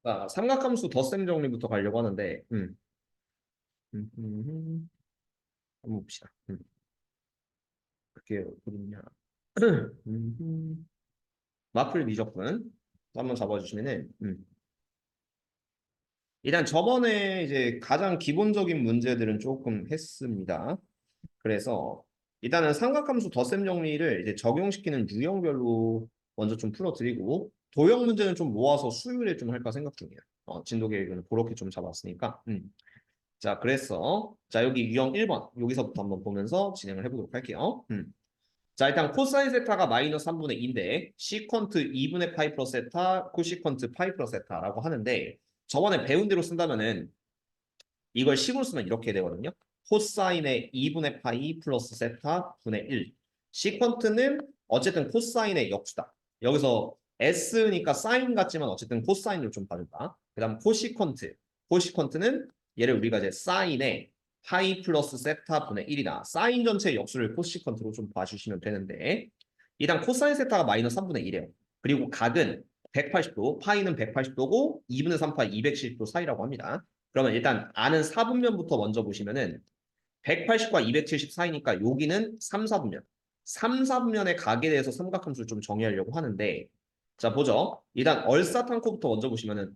삼각함수 덧셈 정리부터 가려고 하는데, 한번 봅시다. 그게 어딨냐. 마플 미적분 한번 잡아주시면은, 일단 저번에 이제 가장 기본적인 문제들은 조금 했습니다. 그래서 일단은 삼각함수 덧셈 정리를 이제 적용시키는 유형별로 먼저 좀 풀어드리고, 도형 문제는 좀 모아서 수요일에 좀 할까 생각 중이에요. 진도 계획은 그렇게 좀 잡았으니까. 자, 그래서 자 여기 유형 1번 여기서부터 한번 보면서 진행을 해보도록 할게요. 자, 일단 코사인 세타가 마이너스 3분의 2인데 시컨트 2분의 파이 플러스 세타, 코시컨트 파이 플러스 세타라고 하는데 저번에 배운 대로 쓴다면은 이걸 식으로 쓰면 이렇게 되거든요. 코사인의 2분의 파이 플러스 세타 분의 1. 시컨트는 어쨌든 코사인의 역수다. 여기서 S니까 사인 같지만 어쨌든 코사인으로 좀 봐준다. 그 다음 코시컨트. 코시컨트는 얘를 우리가 이제 사인의 파이 플러스 세타 분의 1이다. 사인 전체의 역수를 코시컨트로 좀 봐주시면 되는데 일단 코사인 세타가 마이너스 3분의 1이에요. 그리고 각은 180도, 파이는 180도고 2분의 3파이 270도 사이라고 합니다. 그러면 일단 아는 사분면부터 먼저 보시면은 180과 270 사이니까 여기는 3, 4분면. 3, 4분면의 각에 대해서 삼각함수를 좀 정의하려고 하는데 자 보죠. 일단 얼사탄코부터 먼저 보시면은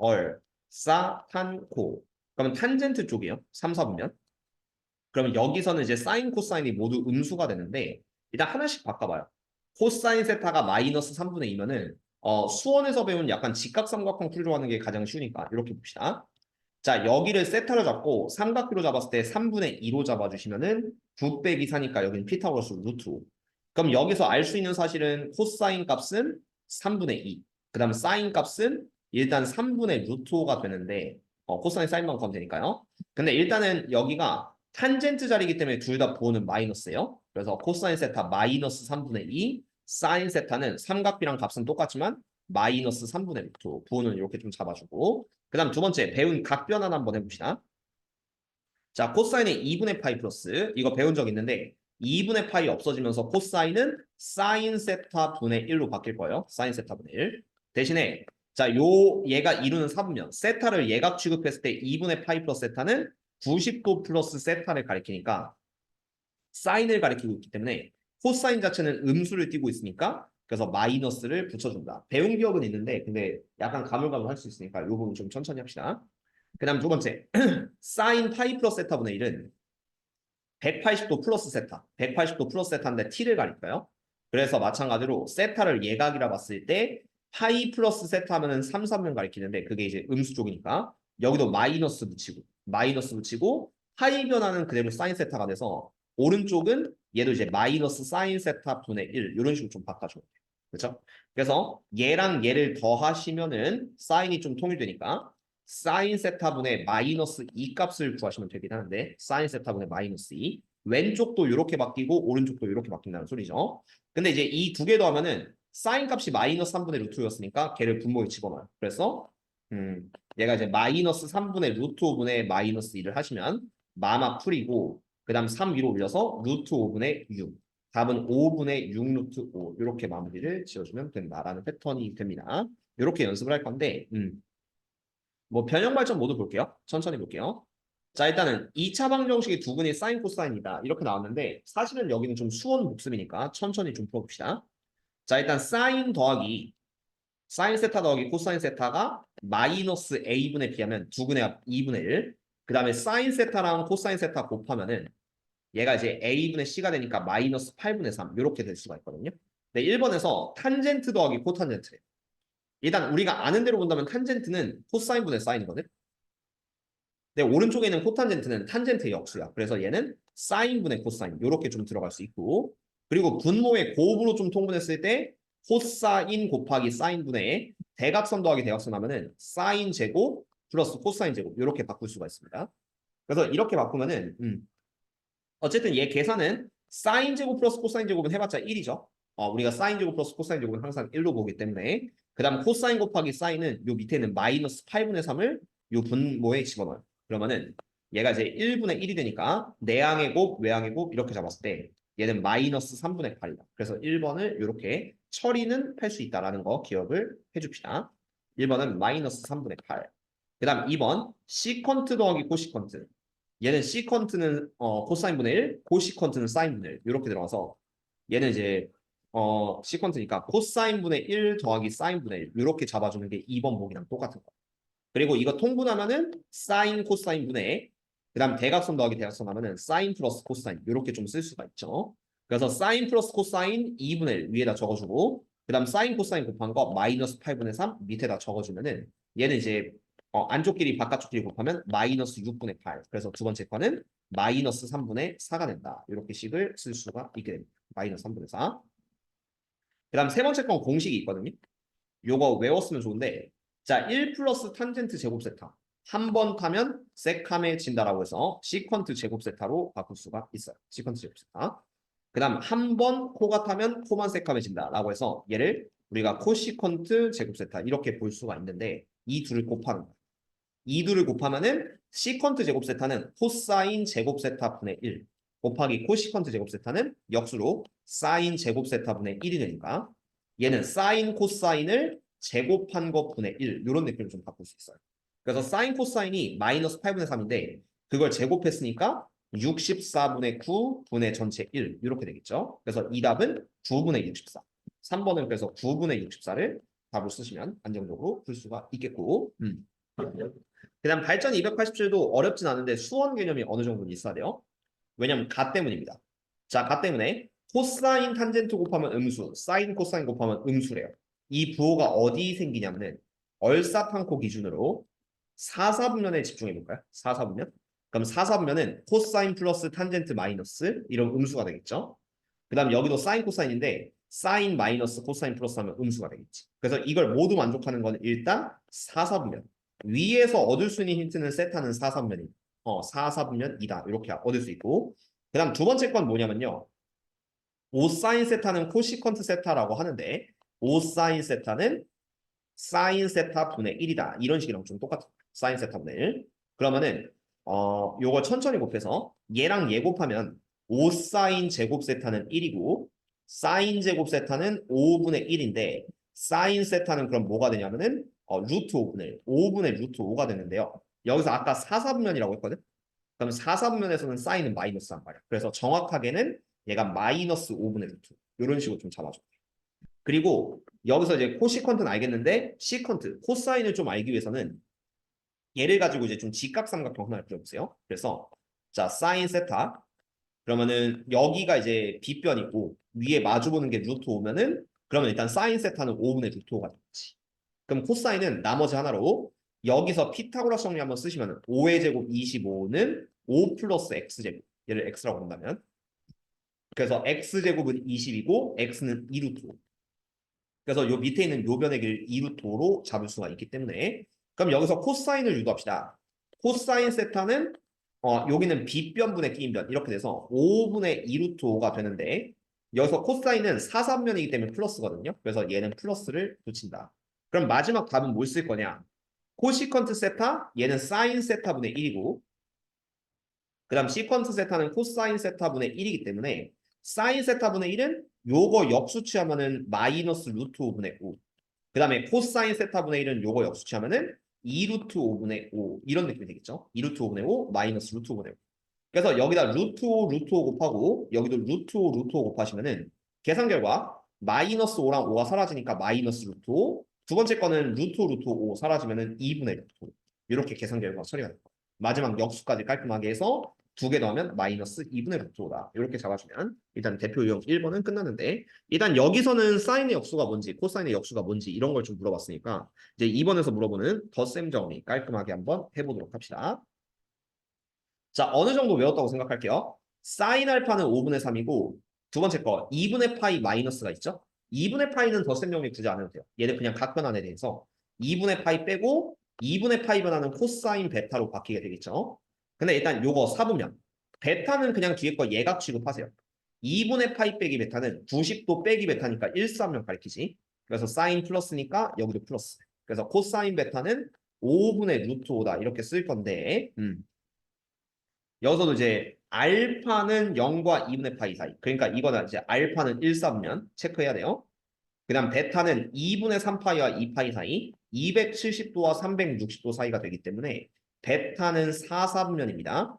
얼사탄코 그러면 탄젠트 쪽이에요. 3, 4분면. 그러면 여기서는 이제 사인, 코사인이 모두 음수가 되는데 일단 하나씩 바꿔봐요. 코사인 세타가 마이너스 3분의 2면은 수원에서 배운 약간 직각삼각형 풀이로 하는 게 가장 쉬우니까 이렇게 봅시다. 자, 여기를 세타로 잡고 삼각비로 잡았을 때 3분의 2로 잡아주시면은 9 빼기 4니까 여기는 피타고라스 루트 5. 그럼 여기서 알 수 있는 사실은 코사인 값은 3분의 2. 그 다음 사인 값은 일단 3분의 루트 5가 되는데 코사인 사인만 구하면 되니까요. 근데 일단은 여기가 탄젠트 자리이기 때문에 둘 다 부호는 마이너스예요. 그래서 코사인 세타 마이너스 3분의 2, 사인 세타는 삼각비랑 값은 똑같지만 마이너스 3분의 루트 5. 부호는 이렇게 좀 잡아주고 그 다음 두 번째 배운 각 변환 한번 해봅시다. 자, 코사인의 2분의 파이 플러스 이거 배운 적 있는데 2분의 파이 없어지면서 코사인은 사인 세타 분의 1로 바뀔 거예요. 사인 세타 분의 1. 대신에 자, 얘가 이루는 사분면 세타를 예각 취급했을 때 2분의 파이 플러스 세타는 90도 플러스 세타를 가리키니까 사인을 가리키고 있기 때문에 코사인 자체는 음수를 띠고 있으니까 그래서 마이너스를 붙여준다. 배운 기억은 있는데 근데 약간 가물가물할 수 있으니까 이 부분 좀 천천히 합시다. 그 다음 두 번째 사인 파이 플러스 세타분의 1은 180도 플러스 세타 180도 플러스 세타인데 t를 가릴까요? 그래서 마찬가지로 세타를 예각이라 봤을 때 파이 플러스 세타 하면은 3, 3면 가리키는데 그게 이제 음수 쪽이니까 여기도 마이너스 붙이고 파이 변화는 그대로 사인 세타가 돼서 오른쪽은 얘도 이제 마이너스 사인 세타 분의 1 이런 식으로 좀 바꿔줘요. 그렇죠? 그래서 얘랑 얘를 더하시면은 사인이 좀 통일되니까 사인 세타분의 마이너스 2 값을 구하시면 되긴 하는데 사인 세타분의 마이너스 2 왼쪽도 이렇게 바뀌고 오른쪽도 이렇게 바뀐다는 소리죠. 근데 이제 이 두 개 더하면은 사인 값이 마이너스 3분의 루트였으니까 걔를 분모에 집어넣어요. 그래서 얘가 이제 마이너스 3분의 루트 5분의 마이너스 2를 하시면 마마 풀이고 그 다음 3 위로 올려서 루트 5분의 6 답은 5분의 6 루트 5 이렇게 마무리를 지어주면 된다라는 패턴이 됩니다. 이렇게 연습을 할 건데 뭐 변형 발전 모두 볼게요. 천천히 볼게요. 자, 일단은 2차 방정식의 두 근이 사인 코사인이다. 이렇게 나왔는데 사실은 여기는 좀 수원 복습이니까 천천히 좀 풀어봅시다. 자, 일단 사인 더하기 사인 세타 더하기 코사인 세타가 마이너스 a분의 b하면 두 근의 합 2분의 1. 그 다음에 사인 세타랑 코사인 세타 곱하면은 얘가 이제 a분의 c가 되니까 마이너스 8분의 3 이렇게 될 수가 있거든요. 네, 1번에서 탄젠트 더하기 코탄젠트래. 일단 우리가 아는 대로 본다면 탄젠트는 코사인분의 사인이거든. 근데 오른쪽에 있는 코탄젠트는 탄젠트의 역수야. 그래서 얘는 사인분의 코사인 이렇게 좀 들어갈 수 있고 그리고 분모의 곱으로 좀 통분했을 때 코사인 곱하기 사인분의 대각선 더하기 대각선 하면은 사인 제곱 플러스 코사인 제곱 이렇게 바꿀 수가 있습니다. 그래서 이렇게 바꾸면은 어쨌든 얘 계산은 사인 제곱 플러스 코사인 제곱은 해봤자 1이죠. 우리가 사인 제곱 플러스 코사인 제곱은 항상 1로 보기 때문에 그 다음 코사인 곱하기 사인은 요 밑에 있는 마이너스 8분의 3을 요 분모에 집어넣어요. 그러면은 얘가 이제 1분의 1이 되니까 내항의 곱, 외항의 곱 이렇게 잡았을 때 얘는 마이너스 3분의 8이다. 그래서 1번을 이렇게 처리는 할 수 있다라는 거 기억을 해줍시다. 1번은 마이너스 3분의 8. 그 다음 2번 시컨트 더하기 코시컨트. 얘는 시컨트는 코사인분의 1, 코시컨트는 사인분의 1 이렇게 들어가서 얘는 이제 시컨트니까 코사인분의 1 더하기 사인분의 1 이렇게 잡아주는 게 2번 보기랑 똑같은 거. 그리고 이거 통분하면은 사인 코사인분의 그 다음 대각선 더하기 대각선 하면은 사인 플러스 코사인 이렇게 좀 쓸 수가 있죠. 그래서 사인 플러스 코사인 2분의 1 위에다 적어주고 그 다음 사인 코사인 곱한 거 마이너스 8분의 3 밑에다 적어주면은 얘는 이제 안쪽끼리 바깥쪽끼리 곱하면 마이너스 6분의 8. 그래서 두 번째 거는 마이너스 3분의 4가 된다. 이렇게 식을 쓸 수가 있게 됩니다. 마이너스 3분의 4. 그 다음 세 번째 건 공식이 있거든요. 요거 외웠으면 좋은데 자, 1 플러스 탄젠트 제곱 세타. 한 번 타면 세카메진다라고 해서 시컨트 제곱 세타로 바꿀 수가 있어요. 시컨트 제곱 세타. 그 다음 한 번 코가 타면 코만 세카메진다라고 해서 얘를 우리가 코시컨트 제곱 세타 이렇게 볼 수가 있는데 이 둘을 곱하는 거예요. 이 둘을 곱하면은 시컨트 제곱 세타는 코사인 제곱 세타 분의 1 곱하기 코시컨트 제곱 세타는 역수로 사인 제곱 세타 분의 1이 되니까 얘는 사인 코사인을 제곱한 것 분의 1 이런 느낌을 좀 바꿀 수 있어요. 그래서 사인 코사인이 마이너스 8분의 3인데 그걸 제곱했으니까 64분의 9 분의 전체 1 이렇게 되겠죠. 그래서 이 답은 9분의 64. 3번은 그래서 9분의 64를 답을 쓰시면 안정적으로 풀 수가 있겠고 그다음 발전 287도 어렵진 않은데 수원 개념이 어느 정도는 있어야 돼요. 왜냐면 가 때문입니다. 자, 가 때문에 코사인 탄젠트 곱하면 음수, 사인 코사인 곱하면 음수래요. 이 부호가 어디 생기냐면은 얼사탄코 기준으로 4, 4분면에 집중해 볼까요? 4, 4분면? 그럼 4, 4분면은 코사인 플러스 탄젠트 마이너스 이런 음수가 되겠죠. 그 다음 여기도 사인 코사인인데 사인 마이너스 코사인 플러스 하면 음수가 되겠지. 그래서 이걸 모두 만족하는 건 일단 4, 4분면. 위에서 얻을 수 있는 힌트는 세타는 4, 3분면이 4, 4분면이다. 이렇게 얻을 수 있고 그 다음 두 번째 건 뭐냐면요. 5 사인 세타는 코시컨트 세타라고 하는데 5 사인 세타는 사인 세타 분의 1이다. 이런 식이랑 좀 똑같아요. 사인 세타 분의 1. 그러면은 요거 천천히 곱해서 얘랑 얘 곱하면 5 사인 제곱 세타는 1이고 사인 제곱 세타는 5분의 1인데 사인 세타는 그럼 뭐가 되냐면은 루트 5분의 1, 5분의 루트 5가 되는데요. 여기서 아까 4, 4분면이라고 했거든. 그럼 4, 4분면에서는 사인은 마이너스란 말이야. 그래서 정확하게는 얘가 마이너스 5분의 루트 이런 식으로 좀 잡아줘. 그리고 여기서 이제 코시컨트는 알겠는데 시컨트, 코사인을 좀 알기 위해서는 얘를 가지고 이제 좀 직각삼각형 하나를 그려보세요. 그래서 자 사인 세타 그러면은 여기가 이제 빗변이고 위에 마주보는 게 루트 5면은 그러면 일단 사인 세타는 5분의 루트 5가 되겠지. 그럼 코사인은 나머지 하나로 여기서 피타고라스 정리 한번 쓰시면 5의 제곱 25는 5 플러스 x제곱 얘를 x라고 한다면 그래서 x제곱은 20이고 x는 2루트 5 그래서 요 밑에 있는 요 변의 길 2루트 5로 잡을 수가 있기 때문에 그럼 여기서 코사인을 유도합시다. 코사인 세타는 여기는 빗변분의 끼인변 이렇게 돼서 5분의 2루트 5가 되는데 여기서 코사인은 사삼면이기 때문에 플러스거든요. 그래서 얘는 플러스를 붙인다. 그럼 마지막 답은 뭘 쓸 거냐? 코시컨트 세타 얘는 사인 세타분의 1이고 그 다음 시컨트 세타는 코사인 세타분의 1이기 때문에 사인 세타분의 1은 요거 역수취하면은 마이너스 루트 5분의 5. 그 다음에 코사인 세타분의 1은 요거 역수취하면은 2 루트 5분의 5 이런 느낌이 되겠죠. 2 루트 5분의 5 마이너스 루트 5분의 5. 그래서 여기다 루트 5 루트 5 곱하고 여기도 루트 5 루트 5 곱하시면은 계산 결과 마이너스 5랑 5가 사라지니까 마이너스 루트 5. 두 번째 거는 루트 5 루트 5 사라지면은 2분의 루트 5. 이렇게 계산 결과가 처리가 됩니다. 마지막 역수까지 깔끔하게 해서 두 개 넣으면 마이너스 2분의 루트 5다. 이렇게 잡아주면 일단 대표 유형 1번은 끝났는데 일단 여기서는 사인의 역수가 뭔지 코사인의 역수가 뭔지 이런 걸 좀 물어봤으니까 이제 2번에서 물어보는 덧셈 정리 깔끔하게 한번 해보도록 합시다. 자, 어느 정도 외웠다고 생각할게요. 사인 알파는 5분의 3이고 두 번째 거 2분의 파이 마이너스가 있죠? 2분의 파이는 덧셈 정리 굳이 안 해도 돼요. 얘는 그냥 각 변환에 대해서 2분의 파이 빼고 2분의 파이 변화는 코사인 베타로 바뀌게 되겠죠? 근데 일단 요거 4분면 베타는 그냥 뒤에 거 예각 취급하세요. 2분의 파이 빼기 베타는 90도 빼기 베타니까 1,3면 가리키지. 그래서 사인 플러스니까 여기도 플러스. 그래서 코사인 베타는 5분의 루트 5다 이렇게 쓸 건데 여기서도 이제 알파는 0과 2분의 파이 사이. 그러니까 이거는 이제 알파는 1, 4분면 체크해야 돼요. 그 다음 베타는 2분의 3파이와 2파이 사이, 270도와 360도 사이가 되기 때문에 베타는 4, 4분면입니다.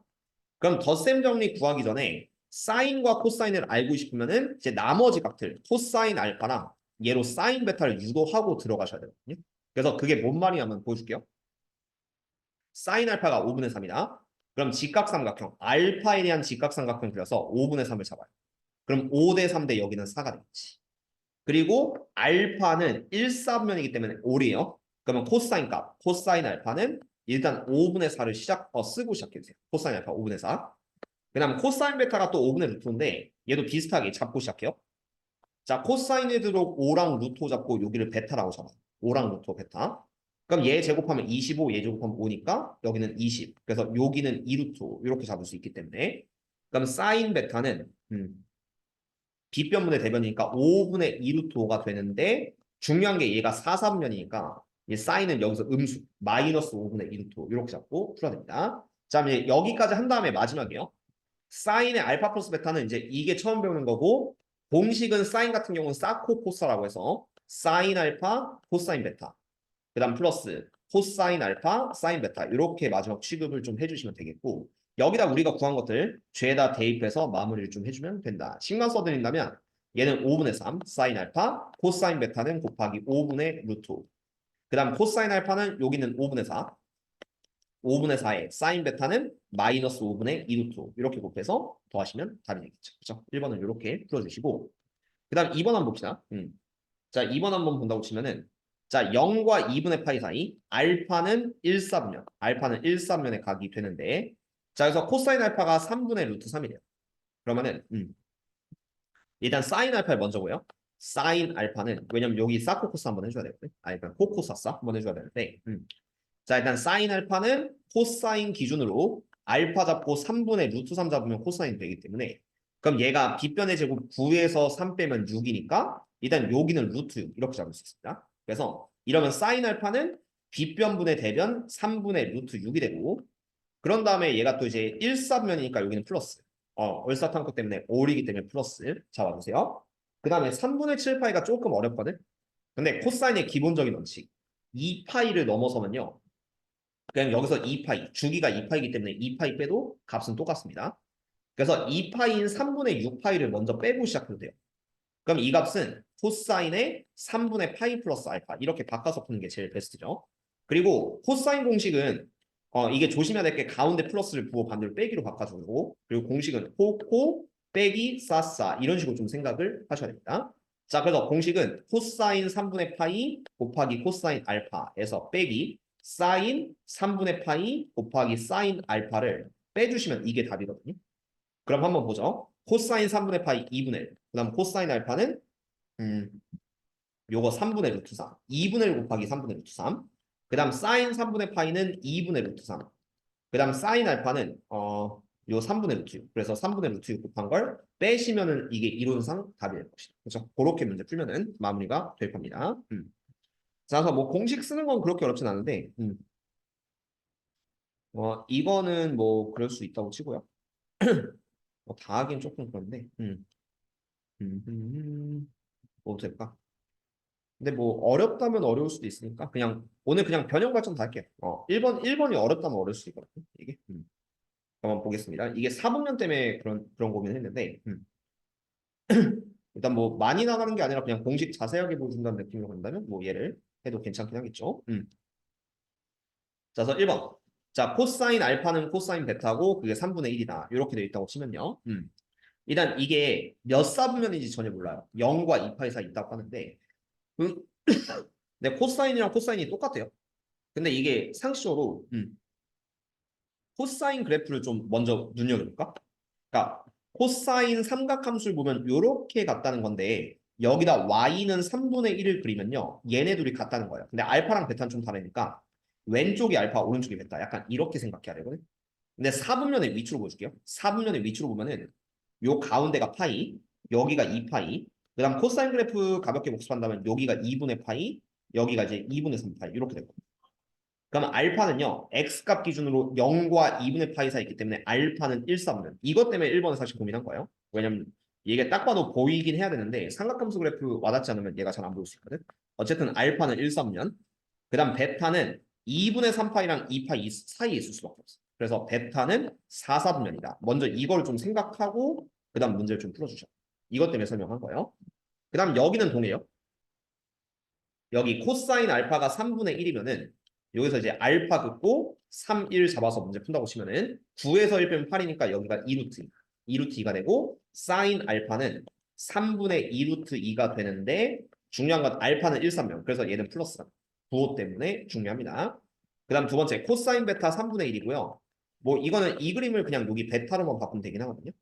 그럼 덧셈 정리 구하기 전에 사인과 코사인을 알고 싶으면은 이제 나머지 값들 코사인 알파랑 얘로 사인 베타를 유도하고 들어가셔야 되거든요. 그래서 그게 뭔 말이냐면 보여줄게요. 사인 알파가 5분의 3이다. 그럼 직각삼각형 알파에 대한 직각삼각형 그려서 5분의 3을 잡아요. 그럼 5대 3대 여기는 4가 되겠지. 그리고 알파는 1, 4분면이기 때문에 5이에요. 그러면 코사인 값, 코사인 알파는 일단 5분의 4를 쓰고 시작해주세요. 코사인 알파 5분의 4. 그 다음 코사인 베타가 또 5분의 루트인데 얘도 비슷하게 잡고 시작해요. 자, 코사인에 들어 5랑 루트 잡고 여기를 베타라고 잡아요. 5랑 루트 베타. 그럼 얘 제곱하면 25, 얘 제곱하면 5니까 여기는 20. 그래서 여기는 2루트 이렇게 잡을 수 있기 때문에 그럼 사인 베타는 빗변분의 대변이니까 5분의 2루트 5가 되는데 중요한 게 얘가 4, 4분면이니까 이 사인은 여기서 음수 마이너스 5분의 2루트 5 이렇게 잡고 풀어야 됩니다. 자, 이제 여기까지 한 다음에 마지막이에요. 사인의 알파 플러스 베타는 이제 이게 처음 배우는 거고 공식은 사인 같은 경우는 사코코사라고 해서 사인 알파 코사인 베타 그 다음 플러스 코사인 알파 사인 베타 이렇게 마지막 취급을 좀 해주시면 되겠고 여기다 우리가 구한 것들 죄다 대입해서 마무리를 좀 해주면 된다. 식만 써드린다면 얘는 5분의 3 사인 알파 코사인 베타는 곱하기 5분의 루트 그 다음 코사인 알파는 여기는 5분의 4 5분의 4에 사인 베타는 마이너스 5분의 2루트 이렇게 곱해서 더하시면 답이 되겠죠. 그렇죠? 1번은 이렇게 풀어주시고 그 다음 2번 한번 봅시다. 자, 2번 한번 본다고 치면은 자, 0과 2분의 파이 사이 알파는 1, 4분면 알파는 1, 4분면에 각이 되는데 자, 그래서 코사인 알파가 3분의 루트 3이래요. 그러면은 일단 사인 알파를 먼저 보여. 사인 알파는 왜냐면 여기 사코코스 한번 해줘야 되거든. 그러니까 코코사사 한번 해줘야 되는데 자, 일단 사인 알파는 코사인 기준으로 알파 잡고 3분의 루트 3 잡으면 코사인 되기 때문에 그럼 얘가 빗변의 제곱 9에서 3 빼면 6이니까 일단 여기는 루트 6 이렇게 잡을 수 있습니다. 그래서 이러면 사인 알파는 빗변분의 대변 3분의 루트 6이 되고 그런 다음에 얘가 또 이제 1사분면이니까 여기는 플러스 얼사탄코 때문에 5이기 때문에 플러스 잡아주세요. 그 다음에 3분의 7파이가 조금 어렵거든. 근데 코사인의 기본적인 원칙 2파이를 넘어서면요 그냥 여기서 2파이, 주기가 2파이기 때문에 2파이 빼도 값은 똑같습니다. 그래서 2파이인 3분의 6파이를 먼저 빼고 시작해도 돼요. 그럼 이 값은 코사인의 3분의 파이 플러스 알파 이렇게 바꿔서 푸는 게 제일 베스트죠. 그리고 코사인 공식은 이게 조심해야 될 게 가운데 플러스를 부호 반대로 빼기로 바꿔주고 그리고 공식은 코코 빼기 싸싸 이런 식으로 좀 생각을 하셔야 됩니다. 자, 그래서 공식은 코사인 3분의 파이 곱하기 코사인 알파에서 빼기 사인 3분의 파이 곱하기 사인 알파를 빼주시면 이게 답이거든요. 그럼 한번 보죠. 코사인 3분의 파이 2분의 1. 그 다음 코사인 알파는 요거 3분의 루트 3. 2분의 1 곱하기 3분의 루트 3. 그 다음 사인 3분의 파이는 2분의 루트 3. 그 다음 사인 알파는 요 3분의 루트 6. 그래서 3분의 루트 6 곱한 걸 빼시면은 이게 이론상 답이 될 것이다. 그렇죠? 그렇게 문제 풀면은 마무리가 될 겁니다. 자, 그래서 뭐 공식 쓰는 건 그렇게 어렵진 않은데 이거는 뭐 그럴 수 있다고 치고요. 다 하긴 조금 그런데 뭐 될까? 근데 뭐 어렵다면 어려울 수도 있으니까 그냥 오늘 그냥 변형 발전 다 할게요. 1번이 어렵다면 어려울 수도 있거든요. 이게 한번 보겠습니다. 이게 사분면 때문에 그런 고민을 했는데 일단 뭐 많이 나가는 게 아니라 그냥 공식 자세하게 보여준다는 느낌으로 간다면 뭐 얘를 해도 괜찮긴 하겠죠. 자, 그래서 1번. 자, 코사인 알파는 코사인 베타고 그게 3분의 1이다. 이렇게 되어 있다고 치면요. 일단 이게 몇 사분면인지 전혀 몰라요. 0과 2파이 사이 있다고 하는데 근데 코사인이랑 코사인이 똑같아요. 근데 이게 상식적으로 코사인 그래프를 좀 먼저 눈여겨볼까? 그러니까 코사인 삼각함수를 보면 이렇게 같다는 건데 여기다 y는 3분의 1을 그리면요. 얘네 둘이 같다는 거예요. 근데 알파랑 베타는 좀 다르니까 왼쪽이 알파, 오른쪽이 베타. 약간 이렇게 생각해야 되거든. 근데 4분면의 위치로 보여줄게요. 4분면의 위치로 보면은 요 가운데가 파이, 여기가 2파이. 그다음 코사인 그래프 가볍게 복습한다면 여기가 2분의 파이, 여기가 이제 2분의 3파이 이렇게 되고. 그러면 알파는요. x값 기준으로 0과 2분의 파이 사이 있기 때문에 알파는 1, 4분면. 이것 때문에 1번을 사실 고민한 거예요. 왜냐면 이게 딱 봐도 보이긴 해야 되는데 삼각함수 그래프 와닿지 않으면 얘가 잘 안 보일 수 있거든. 어쨌든 알파는 1, 3면 그 다음 베타는 2분의 3파이랑 2파 사이에 있을 수밖에 없어. 그래서 베타는 4, 4분면이다. 먼저 이걸 좀 생각하고 그 다음 문제를 좀 풀어주셔. 이것 때문에 설명한 거예요. 그 다음 여기는 동해요. 여기 코사인 알파가 3분의 1이면은 여기서 이제 알파 긋고 3, 1 잡아서 문제 푼다고 치면은 9에서 1 빼면 8이니까 여기가 2루트 2루트 2가 되고 사인 알파는 3분의 2루트 2가 되는데 중요한 건 알파는 1, 3명 그래서 얘는 플러스다. 부호 때문에 중요합니다. 그 다음 두 번째 코사인 베타 3분의 1이고요. 뭐 이거는 이 그림을 그냥 여기 베타로만 바꾸면 되긴 하거든요.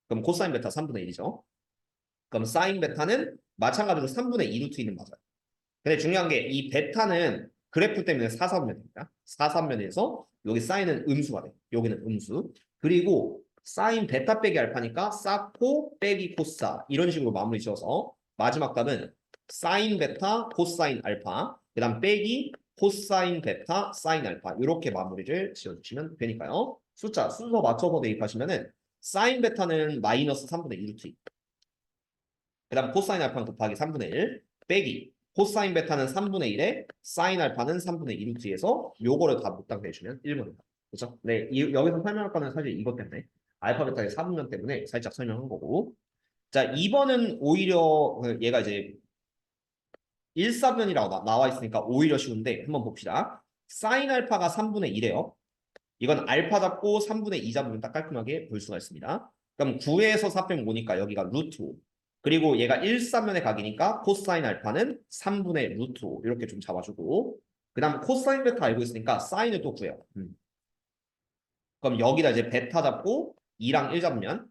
그럼 코사인 베타 3분의 1이죠. 그럼 사인 베타는 마찬가지로 3분의 2루트 2는 맞아요. 근데 중요한 게 이 베타는 그래프 때문에 사삼면입니다. 사삼면에서 여기 사인은 음수가 돼. 여기는 음수. 그리고 사인 베타 빼기 알파니까 사코 빼기 코사 이런 식으로 마무리 지어서 마지막 답은 사인 베타 코사인 알파 그다음 빼기 코사인 베타 사인 알파 이렇게 마무리를 지어주시면 되니까요. 숫자 순서 맞춰서 대입하시면은 사인 베타는 마이너스 3분의 1 루트 2 그다음 코사인 알파는 곱하기 3분의 1 빼기 코사인 베타는 3분의 1에 사인 알파는 3분의 2 루트에서 요거를 다 못 당겨주면 1번입니다. 그렇죠? 네, 여기서 설명할 거는 사실 이것 때문에 알파 베타의 4분면 때문에 살짝 설명한 거고 자 2번은 오히려 얘가 이제 1사분면이라고 나와 있으니까 오히려 쉬운데 한번 봅시다. 사인 알파가 3분의 1이에요. 이건 알파 잡고 3분의 2 잡으면 딱 깔끔하게 볼 수가 있습니다. 그럼 9에서 4 빼면 5니까 여기가 루트 5. 그리고 얘가 1사면의 각이니까 코사인 알파는 3분의 루트 5 이렇게 좀 잡아주고 그 다음 코사인 베타 알고 있으니까 사인을 또 구해요. 그럼 여기다 이제 베타 잡고 2랑 1 잡으면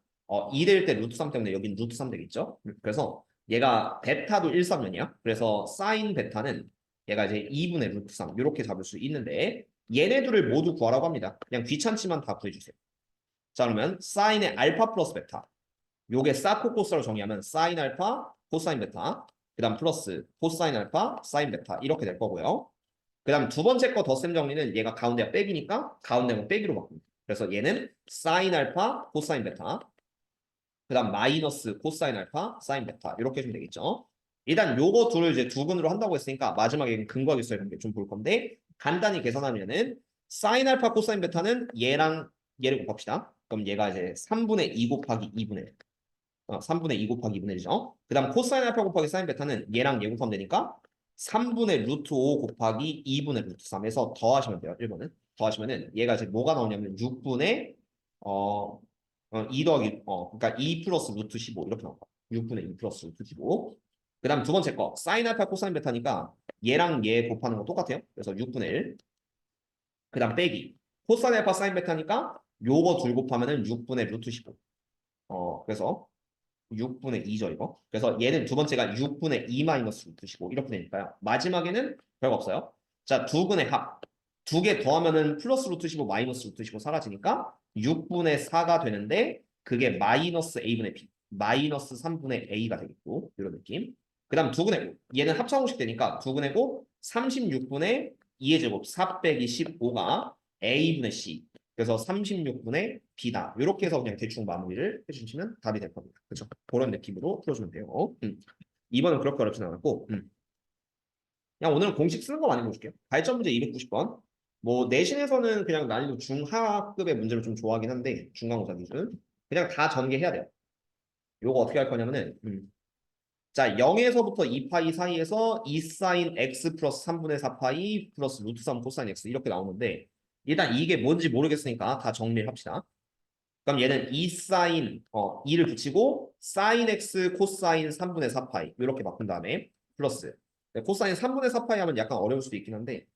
2 될 때 루트 3 때문에 여긴 루트 3 되겠죠. 그래서 얘가 베타도 1사면이야. 그래서 사인 베타는 얘가 이제 2분의 루트 3 이렇게 잡을 수 있는데 얘네들을 모두 구하라고 합니다. 그냥 귀찮지만 다 구해주세요. 자 그러면 사인의 알파 플러스 베타 요게 사코 코스로 정의하면 사인 알파 코사인 베타 그 다음 플러스 코사인 알파 사인 베타 이렇게 될 거고요. 그 다음 두 번째 거 덧셈 정리는 얘가 가운데가 빼기니까 가운데는 빼기로 바꿉니다. 그래서 얘는 사인 알파 코사인 베타 그 다음 마이너스 코사인 알파 사인 베타 이렇게 해주면 되겠죠. 일단 요거 둘을 이제 두근으로 한다고 했으니까 마지막에 근거하 기술 이런 게 좀 볼 건데 간단히 계산하면은 사인 알파 코사인 베타는 얘랑 얘를 곱합시다. 그럼 얘가 이제 3분의 2 곱하기 2분의 1 3분의 2 곱하기 2분의 1이죠. 그 다음 코사인 알파 곱하기 사인 베타는 얘랑 얘 곱하면 되니까 3분의 루트 5 곱하기 2분의 루트 3에서 더하시면 돼요. 1번은. 더하시면은 얘가 이제 뭐가 나오냐면 6분의 2 더하기 그러니까 2 플러스 루트 15 이렇게 나올 거야. 6분의 2 플러스 루트 15. 그 다음 두 번째 거 사인 알파 코사인 베타니까 얘랑 얘 곱하는 거 똑같아요. 그래서 6분의 1. 그 다음 빼기 코사인 알파 사인 베타니까 요거 둘 곱하면은 6분의 루트 15. 그래서 6분의 2죠 이거. 그래서 얘는 두 번째가 6분의 2 마이너스 루트 15 이렇게 되니까요. 마지막에는 별거 없어요. 자, 두 근의 합. 두 개 더하면은 플러스 루트 15 마이너스 루트 15 사라지니까 6분의 4가 되는데 그게 마이너스 a분의 b. 마이너스 3분의 a가 되겠고 이런 느낌. 그 다음 두 근의 곱. 얘는 합성공식 되니까 두 근의 곱 36분의 2의 제곱 4 빼기 15가 a분의 c. 그래서 36분의 b다. 이렇게 해서 그냥 대충 마무리를 해주시면 답이 될 겁니다. 그렇죠? 그런 느낌으로 풀어주면 돼요. 2번은 그렇게 어렵진 않았고 그냥 오늘은 공식 쓰는 거 많이 보여줄게요. 발전 문제 290번. 뭐 내신에서는 그냥 난이도 중하급의 문제를 좀 좋아하긴 한데 중간고사 기준 그냥 다 전개해야 돼요. 요거 어떻게 할 거냐면은 자 0에서부터 2파이 사이에서 2사인 x 플러스 3분의 4파이 플러스 루트 3 코사인 x 이렇게 나오는데 일단 이게 뭔지 모르겠으니까 다 정리를 합시다. 그럼 얘는 2사인 2를 붙이고 사인 x 코사인 3분의 4파이 이렇게 바꾼 다음에 플러스 네, 코사인 3분의 4파이 하면 약간 어려울 수도 있긴 한데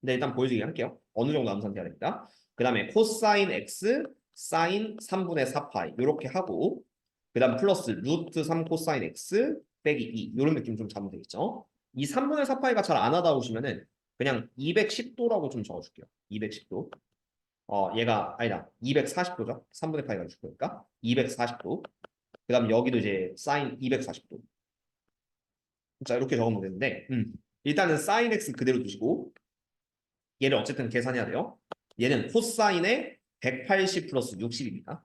근데 일단 보여주기 할게요. 어느 정도 암산돼야 됩니다. 그 다음에 코사인 x 사인 3분의 4파이 이렇게 하고 그 다음 플러스 루트 3 코사인 x 빼기 2 이런 느낌 좀 잡으면 되겠죠. 이 3분의 4파이가 잘 안 하다 보시면은 그냥 210도라고 좀 적어줄게요. 210도. 얘가 아니다. 240도죠. 3분의 파이가 줄 거니까 240도. 그 다음 여기도 이제 사인 240도. 자 이렇게 적으면 되는데 일단은 사인 x 그대로 두시고 얘를 어쨌든 계산해야 돼요. 얘는 코사인의 180 플러스 60입니다.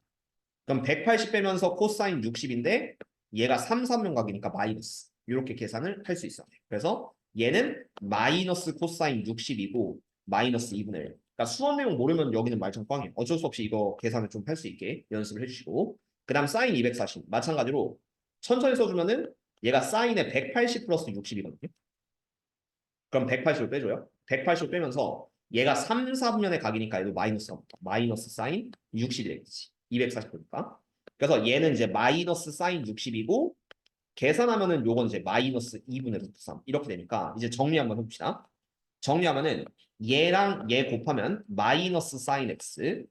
그럼 180 빼면서 코사인 60인데 얘가 3, 3면각이니까 마이너스. 이렇게 계산을 할 수 있어요. 그래서 얘는 마이너스 코사인 60이고 마이너스 2분의 1. 그러니까 수원 내용 모르면 여기는 말짱 꽝이에요. 어쩔 수 없이 이거 계산을 좀 할 수 있게 연습을 해주시고 그 다음 사인 240 마찬가지로 천천히 써주면은 얘가 사인의 180 플러스 60이거든요. 그럼 180을 빼줘요. 180을 빼면서 얘가 3, 4분면의 각이니까 얘도 마이너스가 붙어. 마이너스 사인 60이 되겠지. 240이니까. 그래서 얘는 이제 마이너스 사인 60이고 계산하면은 요건 이제 마이너스 2분의 루트 3 이렇게 되니까 이제 정리 한번 해봅시다. 정리하면은 얘랑 얘 곱하면 마이너스 사인 x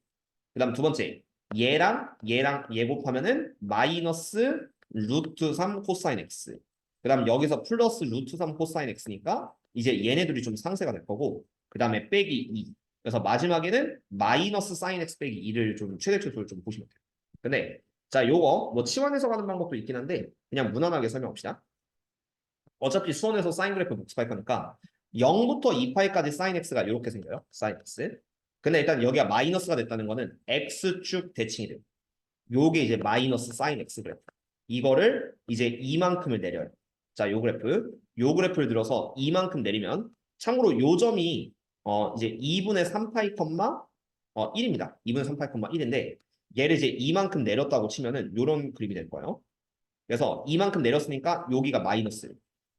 그 다음 두 번째 얘랑 얘 곱하면은 마이너스 루트 3 코사인 x 그 다음 여기서 플러스 루트 3 코사인 x니까 이제 얘네들이 좀 상쇄가 될 거고 그 다음에 빼기 2 그래서 마지막에는 마이너스 사인 x 빼기 2를 좀 최대 최소를 좀 보시면 돼요. 근데 자 요거 뭐 치환해서 가는 방법도 있긴 한데 그냥 무난하게 설명합시다. 어차피 수원에서 사인 그래프 복습할 거니까 0부터 2파이까지 사인 x가 이렇게 생겨요. 사인 x. 근데 일단 여기가 마이너스가 됐다는 거는 x축 대칭이 돼요. 요게 이제 마이너스 사인 x 그래프. 이거를 이제 이만큼을 내려요. 자, 요 그래프. 요 그래프를 들어서 이만큼 내리면 참고로 요 점이 이제 2분의 3파이 컴마 1입니다. 2분의 3파이 컴마 1인데 얘를 이제 이만큼 내렸다고 치면은 요런 그림이 될 거예요. 그래서 이만큼 내렸으니까 여기가 마이너스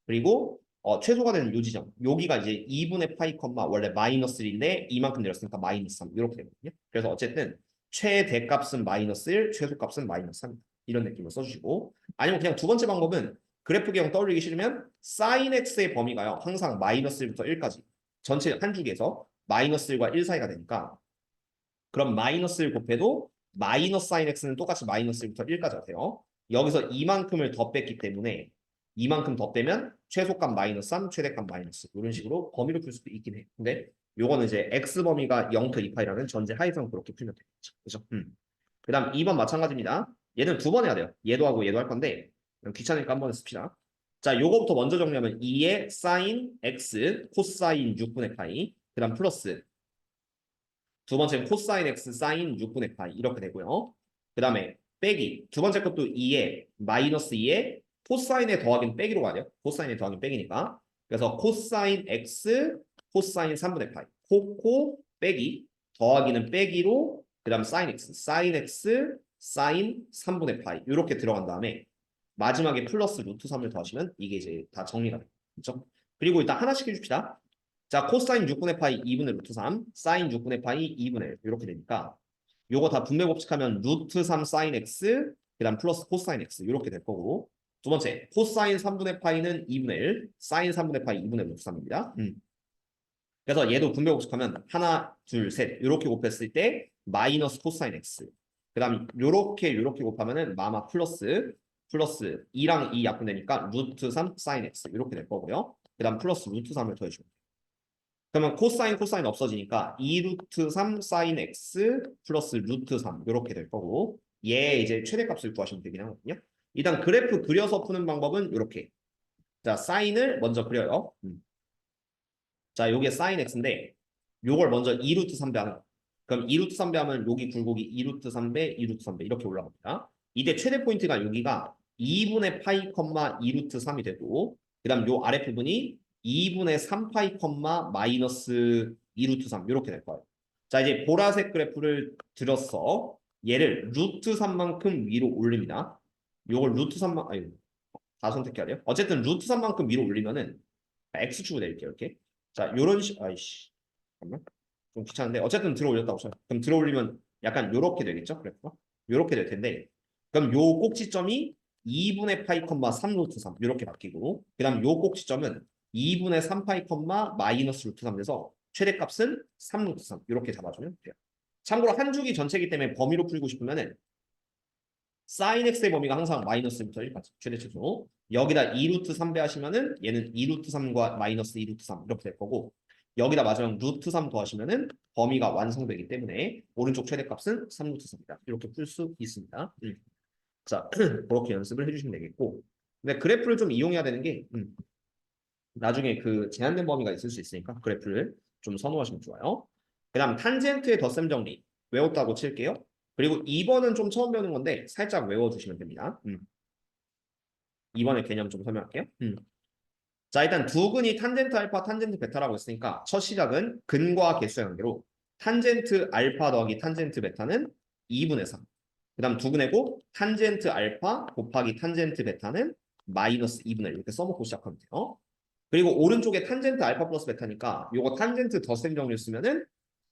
그리고 최소가 되는 요 지점 여기가 이제 2분의 파이 컴마 원래 마이너스 1인데 이만큼 내렸으니까 마이너스 3 이렇게 되거든요. 그래서 어쨌든 최대값은 마이너스 1, 최소값은 마이너스 3 이런 느낌을 써주시고 아니면 그냥 두 번째 방법은 그래프 기형 떠올리기 싫으면 사인 x의 범위가요 항상 마이너스 1부터 1까지 전체 한 주기에서 마이너스 1과 1 사이가 되니까 그럼 마이너스 1 곱해도 마이너스 사인 x는 똑같이 마이너스 1부터 1까지가 돼요. 여기서 이만큼을 더 뺐기 때문에 이만큼 더 빼면 최소값 마이너스 3, 최대값 마이너스 이런 식으로 범위를 풀 수도 있긴 해. 근데 요거는 이제 x 범위가 0부터 2파이라는 전제 하에서는 그렇게 풀면 되겠죠. 그죠? 그다음 2번 마찬가지입니다. 얘는 두 번 해야 돼요. 얘도 하고 얘도 할 건데 귀찮으니까 한 번 씁시다. 자, 요거부터 먼저 정리하면 2의 사인 x 코사인 6분의 파이 그다음 플러스 두 번째는 코사인 x 사인 6분의 파이 이렇게 되고요. 그 다음에 빼기 두 번째 것도 2에 마이너스 2에 코사인에 더하기는 빼기로 가요. 코사인에 더하기는 빼기니까. 그래서 코사인 x 코사인 3분의 파이 코코 빼기 더하기는 빼기로 그 다음 사인 x 사인 3분의 파이 이렇게 들어간 다음에 마지막에 플러스 루트 3을 더하시면 이게 이제 다 정리가 돼요. 그렇죠? 그리고 일단 하나씩 해줍시다. 자, 코사인 6분의 파이 2분의 루트 3, 사인 6분의 파이 2분의 1 이렇게 되니까 요거 다 분배 법칙하면 루트 3 사인 x 그 다음 플러스 코사인 x 이렇게 될 거고 두 번째 코사인 3분의 파이는 2분의 1, 사인 3분의 파이 2분의 루트 3입니다. 그래서 얘도 분배 법칙하면 하나, 둘, 셋 이렇게 곱했을 때 마이너스 코사인 x 그 다음 요렇게 곱하면은 마마 플러스 2랑 2 약분되니까 루트 3 사인 x 이렇게 될 거고요. 그 다음 플러스 루트 3을 더해주면 그러면 코사인 없어지니까 2 루트 3 사인 x 플러스 루트 3 이렇게 될 거고 얘 이제 최대값을 구하시면 되긴 하거든요. 일단 그래프 그려서 푸는 방법은 이렇게 자 사인을 먼저 그려요. 자 요게 사인 x인데 요걸 먼저 2 루트 3배 하는 거. 그럼 2 루트 3배 하면 여기 굴곡이 2 루트 3배 2 루트 3배 이렇게 올라갑니다. 이때 최대 포인트가 여기가 2분의 파이 컴마 2 루트 3이 되고 그 다음 요 아래 부분이 2분의 3파이 컴마 마이너스 2 루트 3 이렇게 될 거예요. 자 이제 보라색 그래프를 들었어. 얘를 루트 3만큼 위로 올립니다. 요걸 루트 3만 아니 다 선택해야 돼요. 어쨌든 루트 3만큼 위로 올리면은 x축을 내릴게요. 이렇게. 자 요런 식 아이씨 잠깐만 좀 귀찮은데 어쨌든 들어 올렸다고 쳐요. 그럼 들어 올리면 약간 요렇게 되겠죠? 그래프가? 요렇게 될 텐데 그럼 요 꼭지점이 2분의 파이 컴마 3 루트 3 이렇게 바뀌고 그 다음 요 꼭지점은 2분의 3 파이 컴마 마이너스 루트 3 돼서 최대값은 3 루트 3 이렇게 잡아주면 돼요. 참고로 한 주기 전체이기 때문에 범위로 풀고 싶으면은 사인 x의 범위가 항상 마이너스부터 1까지 최대 최소 여기다 2 루트 3 배하시면은 얘는 2 루트 3과 마이너스 2 루트 3 이렇게 될 거고 여기다 마지막 루트 3 더하시면은 범위가 완성되기 때문에 오른쪽 최대값은 3 루트 3이다 이렇게 풀 수 있습니다. 자, 그렇게 연습을 해주시면 되겠고 근데 그래프를 좀 이용해야 되는 게 나중에 그 제한된 범위가 있을 수 있으니까 그래프를 좀 선호하시면 좋아요. 그 다음 탄젠트의 덧셈 정리 외웠다고 칠게요. 그리고 2번은 좀 처음 배우는 건데 살짝 외워주시면 됩니다. 2번의 개념 좀 설명할게요. 자, 일단 두 근이 탄젠트 알파, 탄젠트 베타라고 했으니까 첫 시작은 근과 개수의 관계로 탄젠트 알파 더하기 탄젠트 베타는 2분의 3. 그 다음 두 근이고 탄젠트 알파 곱하기 탄젠트 베타는 마이너스 2분의 1 이렇게 써먹고 시작하면 돼요. 그리고 오른쪽에 탄젠트 알파 플러스 베타니까 요거 탄젠트 덧셈 정리를 쓰면은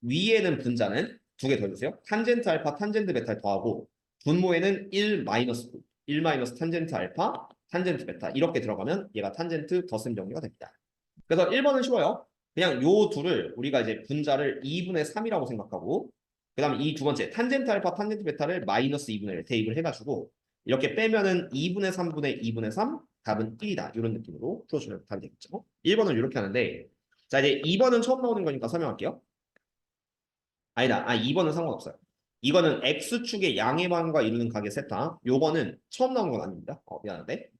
위에는 분자는 두 개 더 주세요. 탄젠트 알파, 탄젠트 베타를 더하고 분모에는 1 마이너스 1 마이너스 탄젠트 알파, 탄젠트 베타 이렇게 들어가면 얘가 탄젠트 덧셈 정리가 됩니다. 그래서 1번은 쉬워요. 그냥 요 둘을 우리가 이제 분자를 2분의 3이라고 생각하고 그 다음에 이 두 번째 탄젠트 알파, 탄젠트 베타를 마이너스 2분의 1 대입을 해가지고 이렇게 빼면은 2분의 3분의 2분의 3 답은 1이다. 이런 느낌으로 풀어주면 답이 되겠죠. 1번은 이렇게 하는데 자 이제 2번은 처음 나오는 거니까 설명할게요. 아니다. 2번은 상관없어요. 이거는 X축의 양의 반과 이루는 각의 세타. 요거는 처음 나오는 건 아닙니다. 미안한데.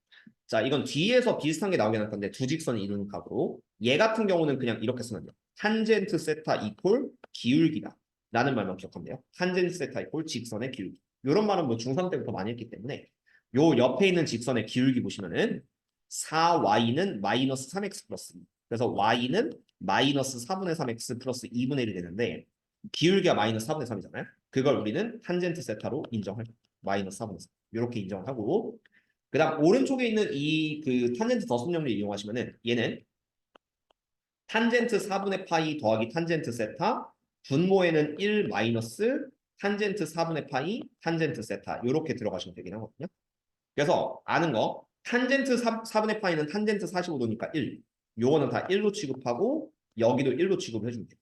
자, 이건 뒤에서 비슷한 게 나오긴 할 건데 두 직선이 이루는 각으로 얘 같은 경우는 그냥 이렇게 쓰면 돼요. 탄젠트 세타 이콜 기울기다. 라는 말만 기억하면 돼요. 탄젠트 세타 이콜 직선의 기울기. 이런 말은 뭐 중3 때부터 많이 했기 때문에 요 옆에 있는 직선의 기울기 보시면은 4y는 마이너스 3x 플러스 2. 그래서 y는 마이너스 4분의 3x 플러스 2분의 1이 되는데 기울기가 마이너스 4분의 3이잖아요. 그걸 우리는 탄젠트 세타로 인정할 거예요. 마이너스 4분의 3. 이렇게 인정하고 그 다음 오른쪽에 있는 이 그 탄젠트 덧셈 정리를 이용하시면은 얘는 탄젠트 4분의 파이 더하기 탄젠트 세타 분모에는 1 마이너스 탄젠트 4분의 파이 탄젠트 세타 이렇게 들어가시면 되긴 하거든요. 그래서 아는 거 탄젠트 4분의 파이는 탄젠트 45도니까 1. 요거는 다 1로 취급하고 여기도 1로 취급을 해주면 돼요.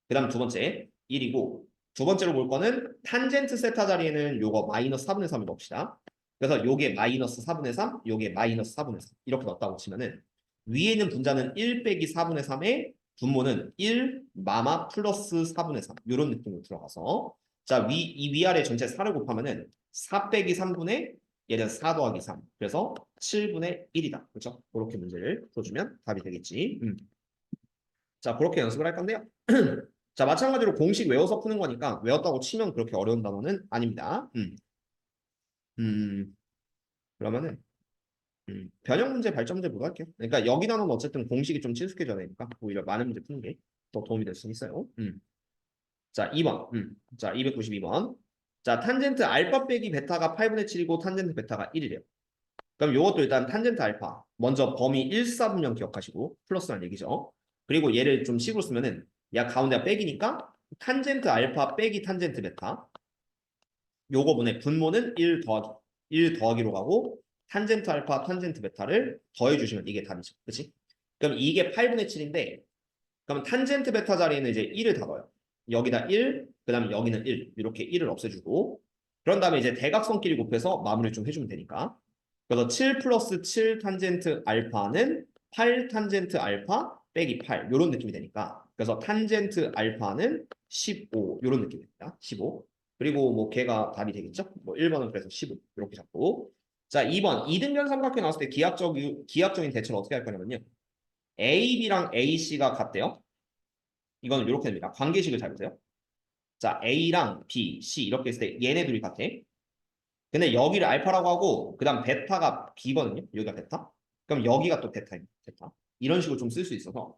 그 다음 두 번째 1이고 두 번째로 볼 거는 탄젠트 세타 자리에는 요거 마이너스 4분의 3을 넣읍시다. 그래서 요게 마이너스 4분의 3, 요게 마이너스 4분의 3 이렇게 넣었다고 치면은 위에 있는 분자는 1 빼기 4분의 3에 분모는 1 마마 플러스 4분의 3 이런 느낌으로 들어가서 자, 이 위아래 전체 4를 곱하면은 4 빼기 3분의 얘는 4 더하기 3 그래서 7분의 1이다. 그렇죠? 그렇게 문제를 풀어주면 답이 되겠지. 자, 그렇게 연습을 할 건데요. 자, 마찬가지로 공식 외워서 푸는 거니까 외웠다고 치면 그렇게 어려운 단어는 아닙니다. 그러면은 변형 문제, 발전 문제 보도록 할게요. 그러니까 여기 단어는 어쨌든 공식이 좀 친숙해져야 되니까 오히려 많은 문제 푸는 게 더 도움이 될 수 있어요. 자, 2번. 자, 292번. 자, 탄젠트 알파 빼기 베타가 8분의 7이고 탄젠트 베타가 1이래요. 그럼 이것도 일단 탄젠트 알파. 먼저 범위 1, 4분면 기억하시고 플러스라는 얘기죠. 그리고 얘를 좀 식으로 쓰면은 야 가운데가 빼기니까 탄젠트 알파 빼기 탄젠트 베타. 요거 분모는 1 더하기 1 더하기로 가고 탄젠트 알파 탄젠트 베타를 더해 주시면 이게 답이죠. 그렇지? 그럼 이게 8분의 7인데 그럼 탄젠트 베타 자리에는 이제 1을 다 넣어요. 여기다 1, 그다음에 여기는 1. 이렇게 1을 없애주고 그런 다음에 이제 대각선끼리 곱해서 마무리를 좀 해주면 되니까 그래서 7 플러스 7 탄젠트 알파는 8 탄젠트 알파 빼기 8 이런 느낌이 되니까 그래서 탄젠트 알파는 15 이런 느낌이 됩니다. 15 그리고 뭐 걔가 답이 되겠죠? 뭐 1번은 그래서 15 이렇게 잡고 자 2번 이등변 삼각형 나왔을 때 기하학적인 대처를 어떻게 할 거냐면요. AB랑 AC가 같대요. 이거는 이렇게 됩니다. 관계식을 잘 보세요. 자 A랑 B, C 이렇게 했을 때 얘네 둘이 같아. 근데 여기를 알파라고 하고 그 다음 베타가 B거든요. 여기가 베타. 그럼 여기가 또 베타입니다. 베타. 이런 식으로 좀 쓸 수 있어서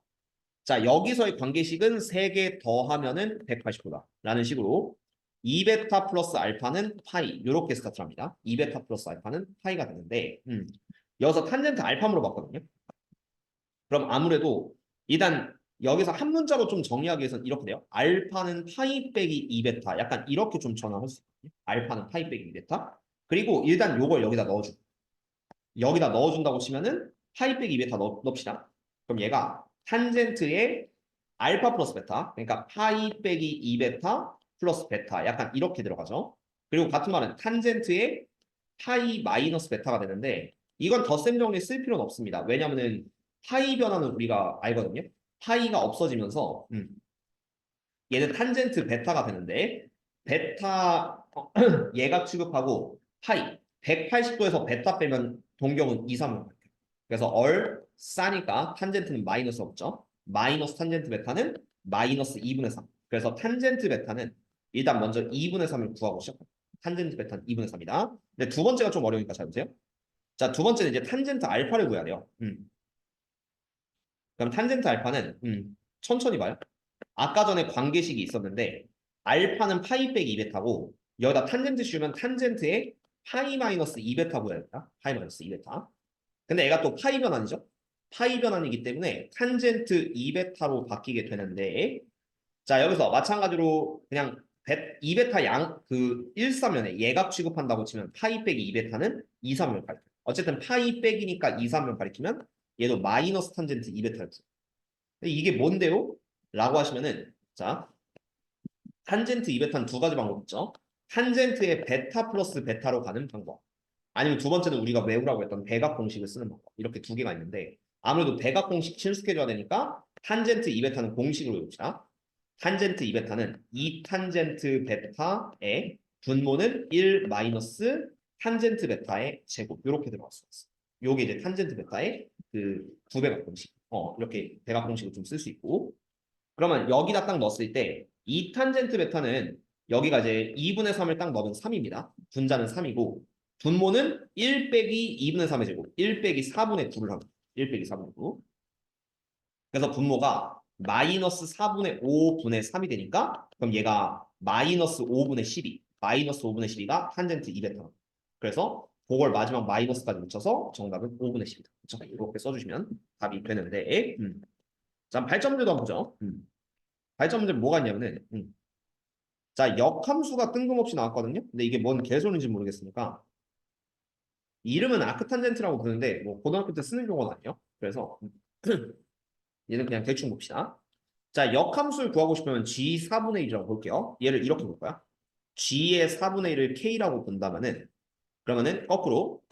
자 여기서의 관계식은 3개 더하면은 180도다 라는 식으로 2베타 플러스 알파는 파이 이렇게 스타트를 합니다. 2베타 플러스 알파는 파이가 되는데 여기서 탄젠트 알파 물어봤거든요. 그럼 아무래도 일단 여기서 한 문자로 좀 정리하기 위해서는 이렇게 돼요. 알파는 파이 빼기 2베타 약간 이렇게 좀 전환할 수 있거든요. 알파는 파이 빼기 2베타 그리고 일단 요걸 여기다 넣어줘. 여기다 넣어준다고 치면은 파이 빼기 2베타 넣읍시다. 그럼 얘가 탄젠트의 알파 플러스 베타 그러니까 파이 빼기 2베타 플러스 베타 약간 이렇게 들어가죠. 그리고 같은 말은 탄젠트의 파이 마이너스 베타가 되는데 이건 덧셈 정리 쓸 필요는 없습니다. 왜냐면은 파이 변화는 우리가 알거든요. 파이가 없어지면서 얘는 탄젠트 베타가 되는데 베타 얘가 취급하고 파이 180도에서 베타 빼면 동경은 2, 3을 할게요. 그래서 얼 싸니까 탄젠트는 마이너스 없죠. 마이너스 탄젠트 베타는 마이너스 2분의 3. 그래서 탄젠트 베타는 일단 먼저 2분의 3을 구하고 시작합니다. 탄젠트 베타는 2분의 3이다. 근데 두 번째가 좀 어려우니까 잘 보세요. 자, 두 번째는 이제 탄젠트 알파를 구해야 돼요. 그럼 탄젠트 알파는 천천히 봐요. 아까 전에 관계식이 있었는데 알파는 파이 빼기 2베타고 여기다 탄젠트 씌우면 탄젠트에 파이 마이너스 2베타 구해야 된다. 파이 마이너스 2베타. 근데 얘가 또 파이 변환이죠. 파이 변환이기 때문에 탄젠트 2베타로 바뀌게 되는데 자 여기서 마찬가지로 그냥 2베타 그 1사면에 예각 취급한다고 치면 파이 빼기 2베타는 2, 3을 가리켜요. 어쨌든 파이 빼기니까 2, 3을 가리키면 얘도 마이너스 탄젠트 2베타를 줘. 이게 뭔데요? 라고 하시면은 자 탄젠트 2베타는 두 가지 방법 있죠. 탄젠트의 베타 플러스 베타로 가는 방법. 아니면 두 번째는 우리가 외우라고 했던 대각 공식을 쓰는 방법. 이렇게 두 개가 있는데 아무래도 대각 공식 친숙해져야 되니까 탄젠트 2베타는 공식으로 외웁시다. 탄젠트 2베타는 2탄젠트 베타의 분모는 1 마이너스 탄젠트 베타의 제곱 이렇게 들어갈 수 있어요. 요게 이제 탄젠트 베타의 그 부배각 공식. 이렇게 대각 공식을 좀 쓸 수 있고 그러면 여기다 딱 넣었을 때 2탄젠트 베타는 여기가 이제 2분의 3을 딱 넣으면 3입니다. 분자는 3이고 분모는 1 빼기 2분의 3의 제곱 1 빼기 4분의 9를 합니다. 1 빼기 4분의 9. 그래서 분모가 마이너스 4분의 5분의 3이 되니까 그럼 얘가 마이너스 5분의 12 마이너스 5분의 12가 탄젠트 2베타. 그래서 그걸 마지막 마이너스까지 붙여서 정답은 5분의 10이다. 그렇죠? 이렇게 써주시면 답이 되는데 자 발전문제도 한번 보죠. 발전문제 뭐가 있냐면은 자 역함수가 뜬금없이 나왔거든요. 근데 이게 뭔 개소리인지 모르겠으니까 이름은 아크탄젠트라고 부르는데 뭐 고등학교 때 쓰는 용어는 아니에요. 그래서 얘는 그냥 대충 봅시다. 자, 역함수를 구하고 싶으면 G 4분의 1이라고 볼게요. 얘를 이렇게 볼 거야. G의 4분의 1을 K라고 본다면은 그러면은 거꾸로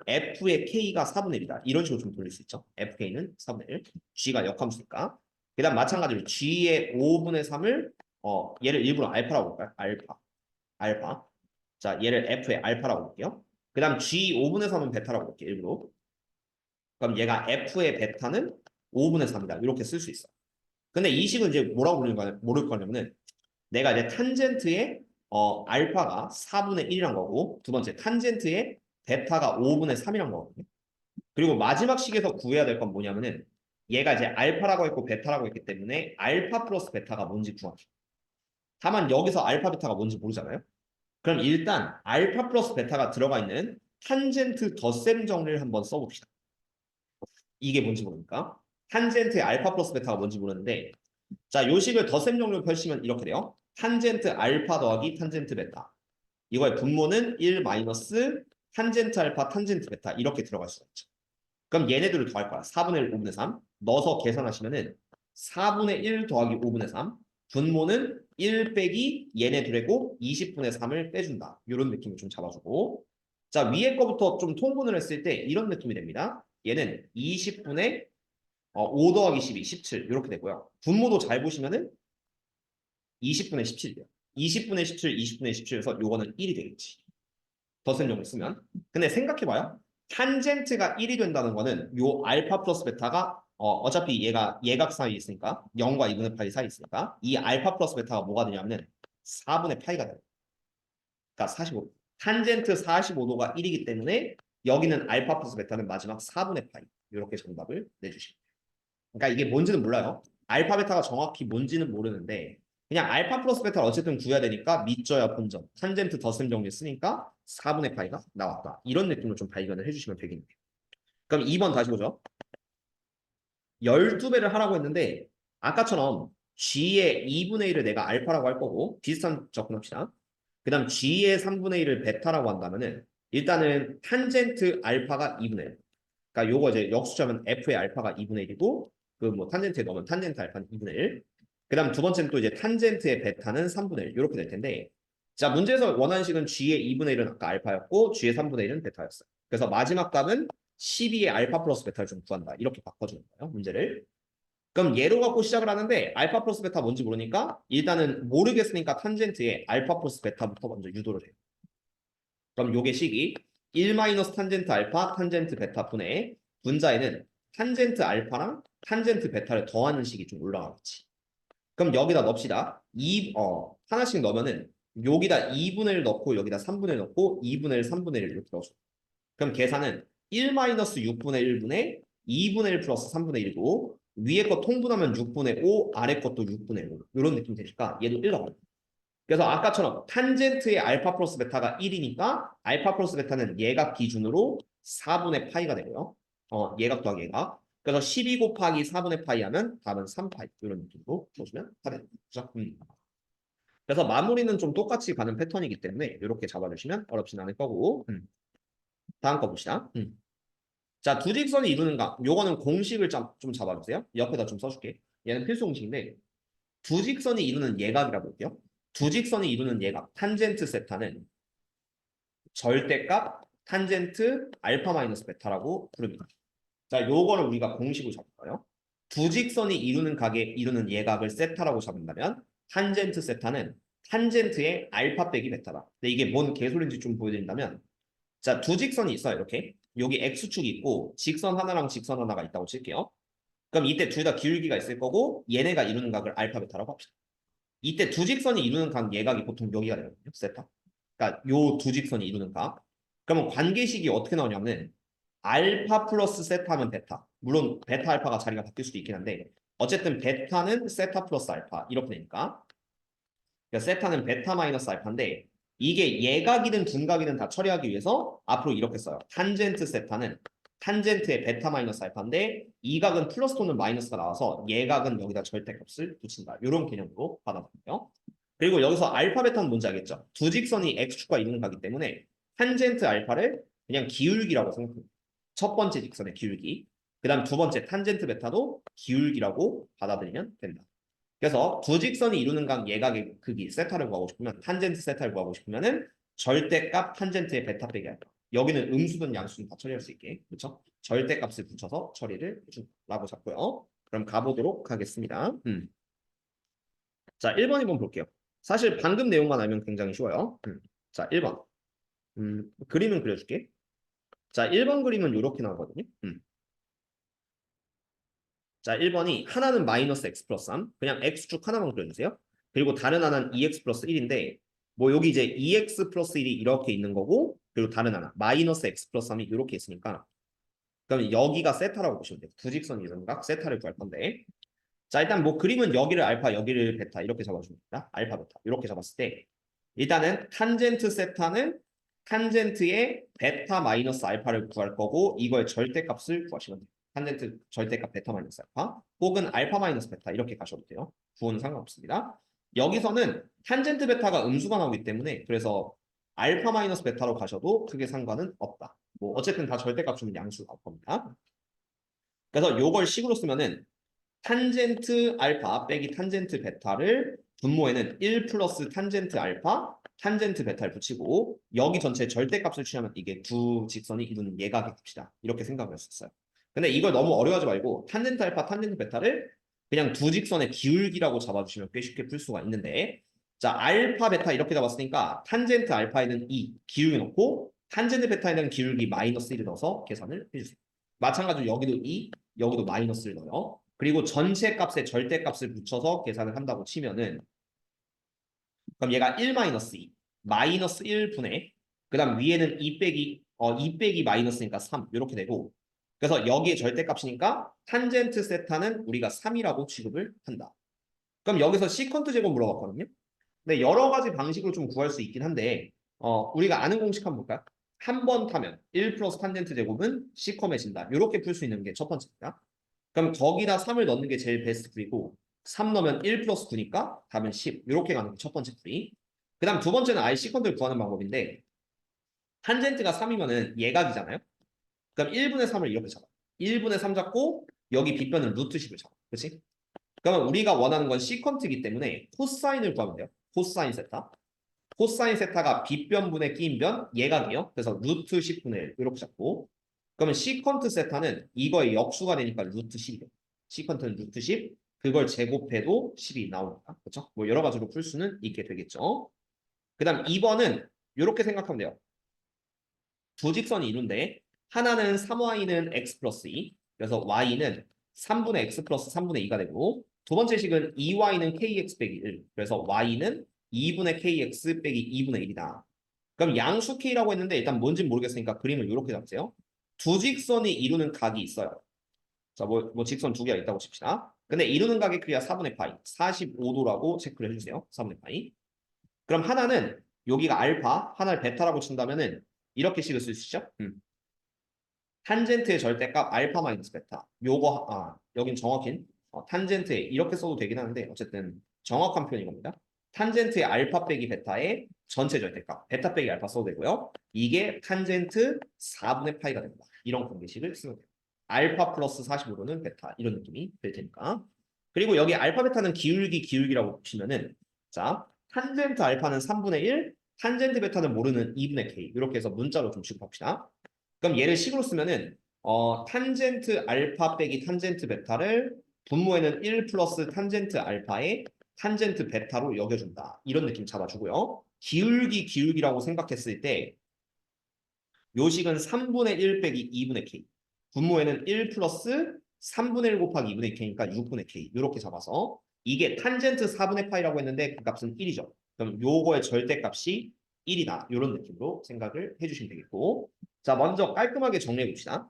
F의 K가 4분의 1이다. 이런 식으로 좀 돌릴 수 있죠. FK는 4분의 1. G가 역함수니까. 그 다음 마찬가지로 G의 5분의 3을 얘를 일부러 알파라고 볼까요? 알파. 자, 얘를 F의 알파라고 볼게요. 그 다음 G 5분의 3은 베타라고 볼게요. 일부러. 그럼 얘가 F의 베타는 5분의 3이다. 이렇게 쓸 수 있어. 근데 이 식은 이제 뭐라고 모를 거냐면은 내가 이제 탄젠트의 알파가 4분의 1이란 거고 두 번째 탄젠트의 베타가 5분의 3이란 거거든요. 그리고 마지막 식에서 구해야 될 건 뭐냐면은 얘가 이제 알파라고 했고 베타라고 했기 때문에 알파 플러스 베타가 뭔지 구하죠. 다만 여기서 알파 베타가 뭔지 모르잖아요. 그럼 일단 알파 플러스 베타가 들어가 있는 탄젠트 덧셈 정리를 한번 써봅시다. 이게 뭔지 모르니까. 탄젠트의 알파 플러스 베타가 뭔지 모르는데 자, 요 식을 덧셈 정리로 펼치면 이렇게 돼요. 탄젠트 알파 더하기 탄젠트 베타. 이거의 분모는 1 마이너스 탄젠트 알파 탄젠트 베타 이렇게 들어갈 수가 있죠. 그럼 얘네들을 더할 거야. 4분의 1, 5분의 3. 넣어서 계산하시면은 4분의 1 더하기 5분의 3. 분모는 1 빼기 얘네 둘이고 20분의 3을 빼준다. 이런 느낌을 좀 잡아주고 자, 위에 거부터 좀 통분을 했을 때 이런 느낌이 됩니다. 얘는 20분의 5 더하기 12, 17 이렇게 되고요. 분모도 잘 보시면은 20분의 17이에요. 20분의 17, 20분의 17에서 요거는 1이 되겠지. 덧셈 정리 쓰면. 근데 생각해봐요. 탄젠트가 1이 된다는 거는 요 알파 플러스 베타가 어차피 얘가 예각 사이에 있으니까 0과 2분의 파이 사이에 있으니까 이 알파 플러스 베타가 뭐가 되냐면은 4분의 파이가 돼요. 그러니까 45. 탄젠트 45도가 1이기 때문에 여기는 알파 플러스 베타는 마지막 4분의 파이. 이렇게 정답을 내주십니다. 그러니까 이게 뭔지는 몰라요. 알파 베타가 정확히 뭔지는 모르는데 그냥 알파 플러스 베타를 어쨌든 구해야 되니까 밑져야 본점. 탄젠트 덧셈 정리 쓰니까 4분의 파이가 나왔다. 이런 느낌으로 좀 발견을 해주시면 되겠네요. 그럼 2번 다시 보죠. 12배를 하라고 했는데 아까처럼 G의 2분의 1을 내가 알파라고 할 거고 비슷한 접근합시다. 그 다음 G의 3분의 1을 베타라고 한다면은 일단은 탄젠트 알파가 2분의 1. 그러니까 요거 이제 역수자면 F의 알파가 2분의 1이고 그 뭐 탄젠트에 넣으면 탄젠트 알파는 2분의 1. 그다음 두 번째는 또 이제 탄젠트의 베타는 3분의 1 이렇게 될 텐데 자 문제에서 원하는 식은 G의 2분의 1은 아까 알파였고 G의 3분의 1은 베타였어요. 그래서 마지막 답은 12의 알파 플러스 베타를 좀 구한다. 이렇게 바꿔주는 거예요. 문제를. 그럼 얘로 갖고 시작을 하는데 알파 플러스 베타 뭔지 모르니까 일단은 모르겠으니까 탄젠트의 알파 플러스 베타부터 먼저 유도를 해요. 그럼 요게 식이 1 마이너스 탄젠트 알파 탄젠트 베타 분의 분자에는 탄젠트 알파랑 탄젠트 베타를 더하는 식이 좀 올라가겠지. 그럼 여기다 넣읍시다. 하나씩 넣으면은 여기다 2분의 1 넣고 여기다 3분의 1 넣고 2분의 1, 3분의 1 이렇게 넣어줘. 그럼 계산은 1-6분의 1분의 2분의 1 플러스 3분의 1이고 위에 거 통분하면 6분의 5, 아래 것도 6분의 5 이런 느낌 되니까 얘도 1 넣어요. 그래서 아까처럼 탄젠트의 알파 플러스 베타가 1이니까 알파 플러스 베타는 얘가 기준으로 4분의 파이가 되고요. 얘가 더하기 얘가. 그래서 12 곱하기 4분의 파이 하면 답은 3파이 이런 느낌으로 보시면 답이 됩니다. 그래서 마무리는 좀 똑같이 가는 패턴이기 때문에 이렇게 잡아주시면 어렵진 않을 거고 다음 거 봅시다. 자, 두 직선이 이루는 각. 요거는 공식을 좀 잡아주세요. 옆에다 좀 써줄게. 얘는 필수 공식인데 두 직선이 이루는 예각이라고 볼게요. 두 직선이 이루는 예각 탄젠트 세타는 절대값 탄젠트 알파 마이너스 베타라고 부릅니다. 자, 요거를 우리가 공식으로 잡을까요? 두 직선이 이루는 각에 이루는 예각을 세타라고 잡는다면 탄젠트 세타는 탄젠트의 알파 빼기 베타다. 근데 이게 뭔 개소리인지 좀 보여드린다면 자, 두 직선이 있어요. 이렇게. 여기 X축이 있고 직선 하나랑 직선 하나가 있다고 칠게요. 그럼 이때 둘 다 기울기가 있을 거고 얘네가 이루는 각을 알파 베타라고 합시다. 이때 두 직선이 이루는 각 예각이 보통 여기가 되거든요. 세타. 그러니까 요 두 직선이 이루는 각. 그러면 관계식이 어떻게 나오냐면 알파 플러스 세타면 베타. 물론 베타 알파가 자리가 바뀔 수도 있긴 한데 어쨌든 베타는 세타 플러스 알파 이렇게 되니까 그러니까 세타는 베타 마이너스 알파인데 이게 예각이든 둔각이든 다 처리하기 위해서 앞으로 이렇게 써요. 탄젠트 세타는 탄젠트의 베타 마이너스 알파인데 이 각은 플러스 또는 마이너스가 나와서 예각은 여기다 절대값을 붙인다. 이런 개념으로 받아들여요. 그리고 여기서 알파 베타는 뭔지 알겠죠? 두 직선이 x축과 이루는 각이기 때문에 탄젠트 알파를 그냥 기울기라고 생각합니다. 첫 번째 직선의 기울기. 그 다음 두 번째 탄젠트 베타도 기울기라고 받아들이면 된다. 그래서 두 직선이 이루는 각 예각의 크기 세타를 구하고 싶으면 탄젠트 세타를 구하고 싶으면은 절대값 탄젠트의 베타 빼기 알파. 여기는 음수든 양수든 다 처리할 수 있게 그렇죠? 절대값을 붙여서 처리를 해준다고 잡고요. 그럼 가보도록 하겠습니다. 자, 1번, 2번 볼게요. 사실 방금 내용만 알면 굉장히 쉬워요. 자, 1번. 그림은 그려줄게. 자, 1번 그림은 이렇게 나오거든요. 자, 1번이 하나는 마이너스 x 플러스 3. 그냥 x축 하나만 그려주세요. 그리고 다른 하나는 2x 플러스 1인데 뭐 여기 이제 2x 플러스 1이 이렇게 있는 거고 그리고 다른 하나 마이너스 x 플러스 3이 이렇게 있으니까 그럼 여기가 세타라고 보시면 돼요. 두 직선이 이루는 각 세타를 구할 건데 자, 일단 뭐 그림은 여기를 알파 여기를 베타 이렇게 잡아줍니다. 알파 베타 이렇게 잡았을 때 일단은 탄젠트 세타는 탄젠트의 베타 마이너스 알파를 구할 거고 이거의 절대값을 구하시면 돼요. 탄젠트 절대값 베타 마이너스 알파 혹은 알파 마이너스 베타 이렇게 가셔도 돼요. 구호는 상관없습니다. 여기서는 탄젠트 베타가 음수가 나오기 때문에 그래서 알파 마이너스 베타로 가셔도 크게 상관은 없다. 뭐 어쨌든 다 절대값 주면 양수가 올 겁니다. 그래서 요걸 식으로 쓰면은 탄젠트 알파 빼기 탄젠트 베타를 분모에는 1 플러스 탄젠트 알파 탄젠트 베타를 붙이고 여기 전체 절대값을 취하면 이게 두 직선이 이루는 예각의 값이다. 이렇게 생각을 했었어요. 근데 이걸 너무 어려워하지 말고 탄젠트 알파 탄젠트 베타를 그냥 두 직선의 기울기라고 잡아주시면 꽤 쉽게 풀 수가 있는데 자 알파 베타 이렇게 잡았으니까 탄젠트 알파에는 2 기울기 넣고 탄젠트 베타에는 기울기 마이너스 1을 넣어서 계산을 해주세요. 마찬가지로 여기도 2 여기도 마이너스를 넣어요. 그리고 전체 값에 절대값을 붙여서 계산을 한다고 치면은 그럼 얘가 1-2 마이너스 1분의 그 다음 위에는 2 빼기 마이너스니까 3 이렇게 되고 그래서 여기에 절대값이니까 탄젠트 세타는 우리가 3이라고 취급을 한다. 그럼 여기서 시컨트 제곱 물어봤거든요. 근데 여러 가지 방식으로 좀 구할 수 있긴 한데 우리가 아는 공식 한번 볼까요? 한 번 타면 1 플러스 탄젠트 제곱은 시커매진다. 이렇게 풀 수 있는 게 첫 번째입니다. 그럼 거기다 3을 넣는 게 제일 베스트 풀이고 3 넣으면 1 플러스 9니까 답은 10 이렇게 가는 게 첫 번째 풀이. 그 다음 두 번째는 아예 시컨트를 구하는 방법인데 탄젠트가 3이면은 예각이잖아요. 그럼 1분의 3을 이렇게 잡아. 1분의 3 잡고 여기 빗변은 루트 10을 잡아. 그렇지? 그러면 우리가 원하는 건 시컨트이기 때문에 코사인을 구하면 돼요. 코사인 세타. 코사인 세타가 빗변분의 끼인변 예각이요. 그래서 루트 10분의 1 이렇게 잡고 그러면 시컨트 세타는 이거의 역수가 되니까 루트 10이에요. 시컨트는 루트 10 그걸 제곱해도 10이 나오니까 그렇죠? 뭐 여러 가지로 풀 수는 있게 되겠죠. 그 다음 2번은 이렇게 생각하면 돼요. 두 직선이 이룬데 하나는 3y는 x 플러스 2 그래서 y는 3분의 x 플러스 3분의 2가 되고 두 번째 식은 2y는 kx 빼기 1 그래서 y는 2분의 kx 빼기 2분의 1이다. 그럼 양수 k라고 했는데 일단 뭔진 모르겠으니까 그림을 이렇게 잡으세요. 두 직선이 이루는 각이 있어요. 자, 뭐 직선 두 개가 있다고 칩시다. 근데 이루는 각의 크기가 4분의 파이, 45도라고 체크를 해주세요. 4분의 파이. 그럼 하나는 여기가 알파, 하나를 베타라고 친다면은 이렇게 식을 쓸 수 있죠? 탄젠트의 절대값 알파 마이너스 베타. 여긴 정확히 탄젠트에 이렇게 써도 되긴 하는데 어쨌든 정확한 표현인 겁니다. 탄젠트의 알파 빼기 베타의 전체 절대값. 베타 빼기 알파 써도 되고요. 이게 탄젠트 4분의 파이가 됩니다. 이런 관계식을 쓰면 돼요. 알파 플러스 45도는 베타. 이런 느낌이 될 테니까. 그리고 여기 알파 베타는 기울기라고 보시면은 자, 탄젠트 알파는 3분의 1, 탄젠트 베타는 모르는 2분의 k. 이렇게 해서 문자로 좀 취급합시다. 그럼 얘를 식으로 쓰면은 탄젠트 알파 빼기 탄젠트 베타를 분모에는 1 플러스 탄젠트 알파의 탄젠트 베타로 여겨준다. 이런 느낌 잡아주고요. 기울기라고 생각했을 때 요식은 3분의 1 빼기 2분의 k. 분모에는 1 플러스 3분의 1 곱하기 2분의 k니까 6분의 k. 이렇게 잡아서 이게 탄젠트 4분의 파이라고 했는데 그 값은 1이죠. 그럼 요거의 절대값이 1이다. 이런 느낌으로 생각을 해주시면 되겠고 자 먼저 깔끔하게 정리해 봅시다.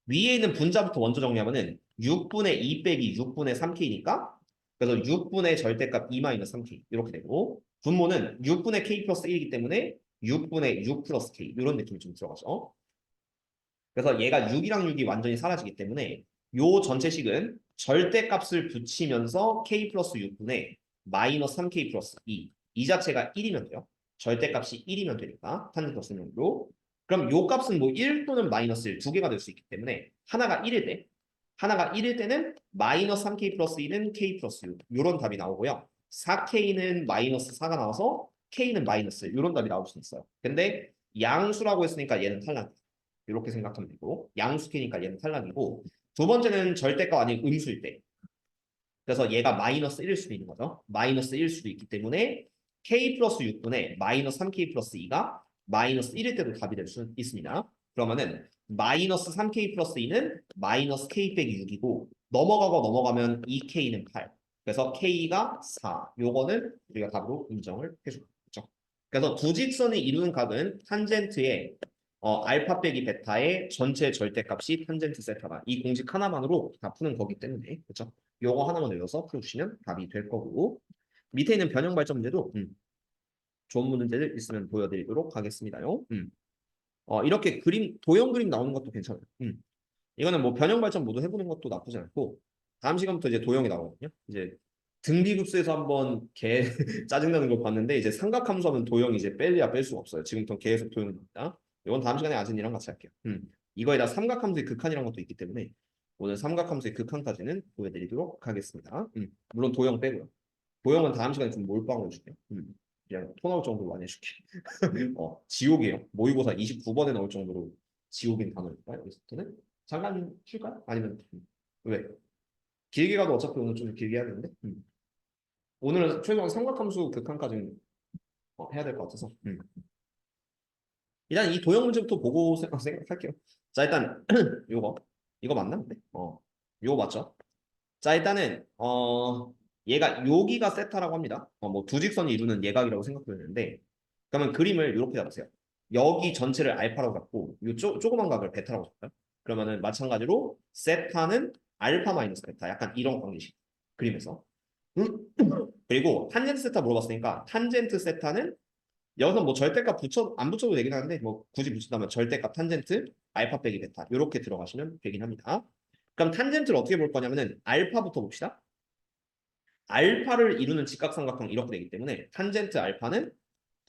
위에 있는 분자부터 먼저 정리하면은 6분의 2 빼기 6분의 3k니까 그래서 6분의 절대값 2-3k 이렇게 되고 분모는 6분의 k 플러스 1이기 때문에 6분의 6 플러스 k 이런 느낌이 좀 들어가죠. 그래서 얘가 6이랑 6이 완전히 사라지기 때문에 요 전체식은 절대값을 붙이면서 k 플러스 6분의 마이너스 3k 플러스 2. 이 자체가 1이면 돼요. 절대값이 1이면 되니까 탄젠트 없음용으로. 그럼 요 값은 뭐 1 또는 마이너스 1 두 개가 될 수 있기 때문에 하나가 1일 때는 마이너스 3k 플러스 2는 k 플러스 6 요런 답이 나오고요. 4k는 마이너스 4가 나와서 k는 마이너스 요런 답이 나올 수 있어요. 근데 양수라고 했으니까 얘는 탈락. 이렇게 생각하면 되고 양수키니까 얘는 탈락이고 두 번째는 절대값 아닌 음수일 때 그래서 얘가 마이너스 1일 수도 있는 거죠. 마이너스 1일 수도 있기 때문에 k 플러스 6분의 마이너스 3k 플러스 2가 마이너스 1일 때도 답이 될 수 있습니다. 그러면은 마이너스 3k 플러스 2는 마이너스 k 빼기 6이고 넘어가면 2k는 8. 그래서 k가 4. 요거는 우리가 답으로 인정을 해주고 있죠. 그래서 두 직선이 이루는 각은 탄젠트의 알파 빼기 베타의 전체 절대값이 탄젠트 세타다. 이 공식 하나만으로 다 푸는 거기 때문에 그렇죠? 요거 하나만 외워서 풀어주시면 답이 될 거고 밑에 있는 변형 발전 문제도 좋은 문제들 있으면 보여드리도록 하겠습니다요. 이렇게 도형 그림 나오는 것도 괜찮아요. 이거는 뭐 변형 발전 모두 해보는 것도 나쁘지 않고 다음 시간부터 이제 도형이 나오거든요. 이제 등비급수에서 한번 개 짜증나는 걸 봤는데 이제 삼각함수하면 도형이 이제 뺄래야 뺄 수가 없어요. 지금부터 계속 도형이 나옵니다. 이건 다음 시간에 아진이랑 같이 할게요. 이거에다 삼각함수의 극한이란 것도 있기 때문에 오늘 삼각함수의 극한까지는 보여드리도록 하겠습니다. 물론 도형 빼고요. 도형은 다음 시간에 좀 몰빵을 해줄게요. 그냥 토 나올 정도로 많이 해줄게. 지옥이에요. 모의고사 29번에 나올 정도로 지옥인 단어일까요? 여기서부터는 잠깐 쉴까요? 아니면 왜? 길게 가도 어차피 오늘 좀 길게 해야 되는데 오늘은 최소한 삼각함수 극한까지는 해야 될 것 같아서 일단 이 도형 문제부터 보고 생각할게요. 자 일단 이거 맞나 근데? 이거 맞죠? 자 일단은 얘가 여기가 세타라고 합니다. 뭐 두 직선이 이루는 예각이라고 생각되는데 그러면 그림을 이렇게 잡으세요. 여기 전체를 알파라고 잡고 이 조그만 각을 베타라고 잡아요. 그러면은 마찬가지로 세타는 알파 마이너스 베타 약간 이런 관계식 그림에서 그리고 탄젠트 세타 물어봤으니까 탄젠트 세타는 여기서 뭐 절대값 안 붙여도 되긴 하는데 뭐 굳이 붙인다면 절대값 탄젠트 알파 빼기 베타 이렇게 들어가시면 되긴 합니다. 그럼 탄젠트를 어떻게 볼 거냐면은 알파부터 봅시다. 알파를 이루는 직각삼각형 이렇게 되기 때문에 탄젠트 알파는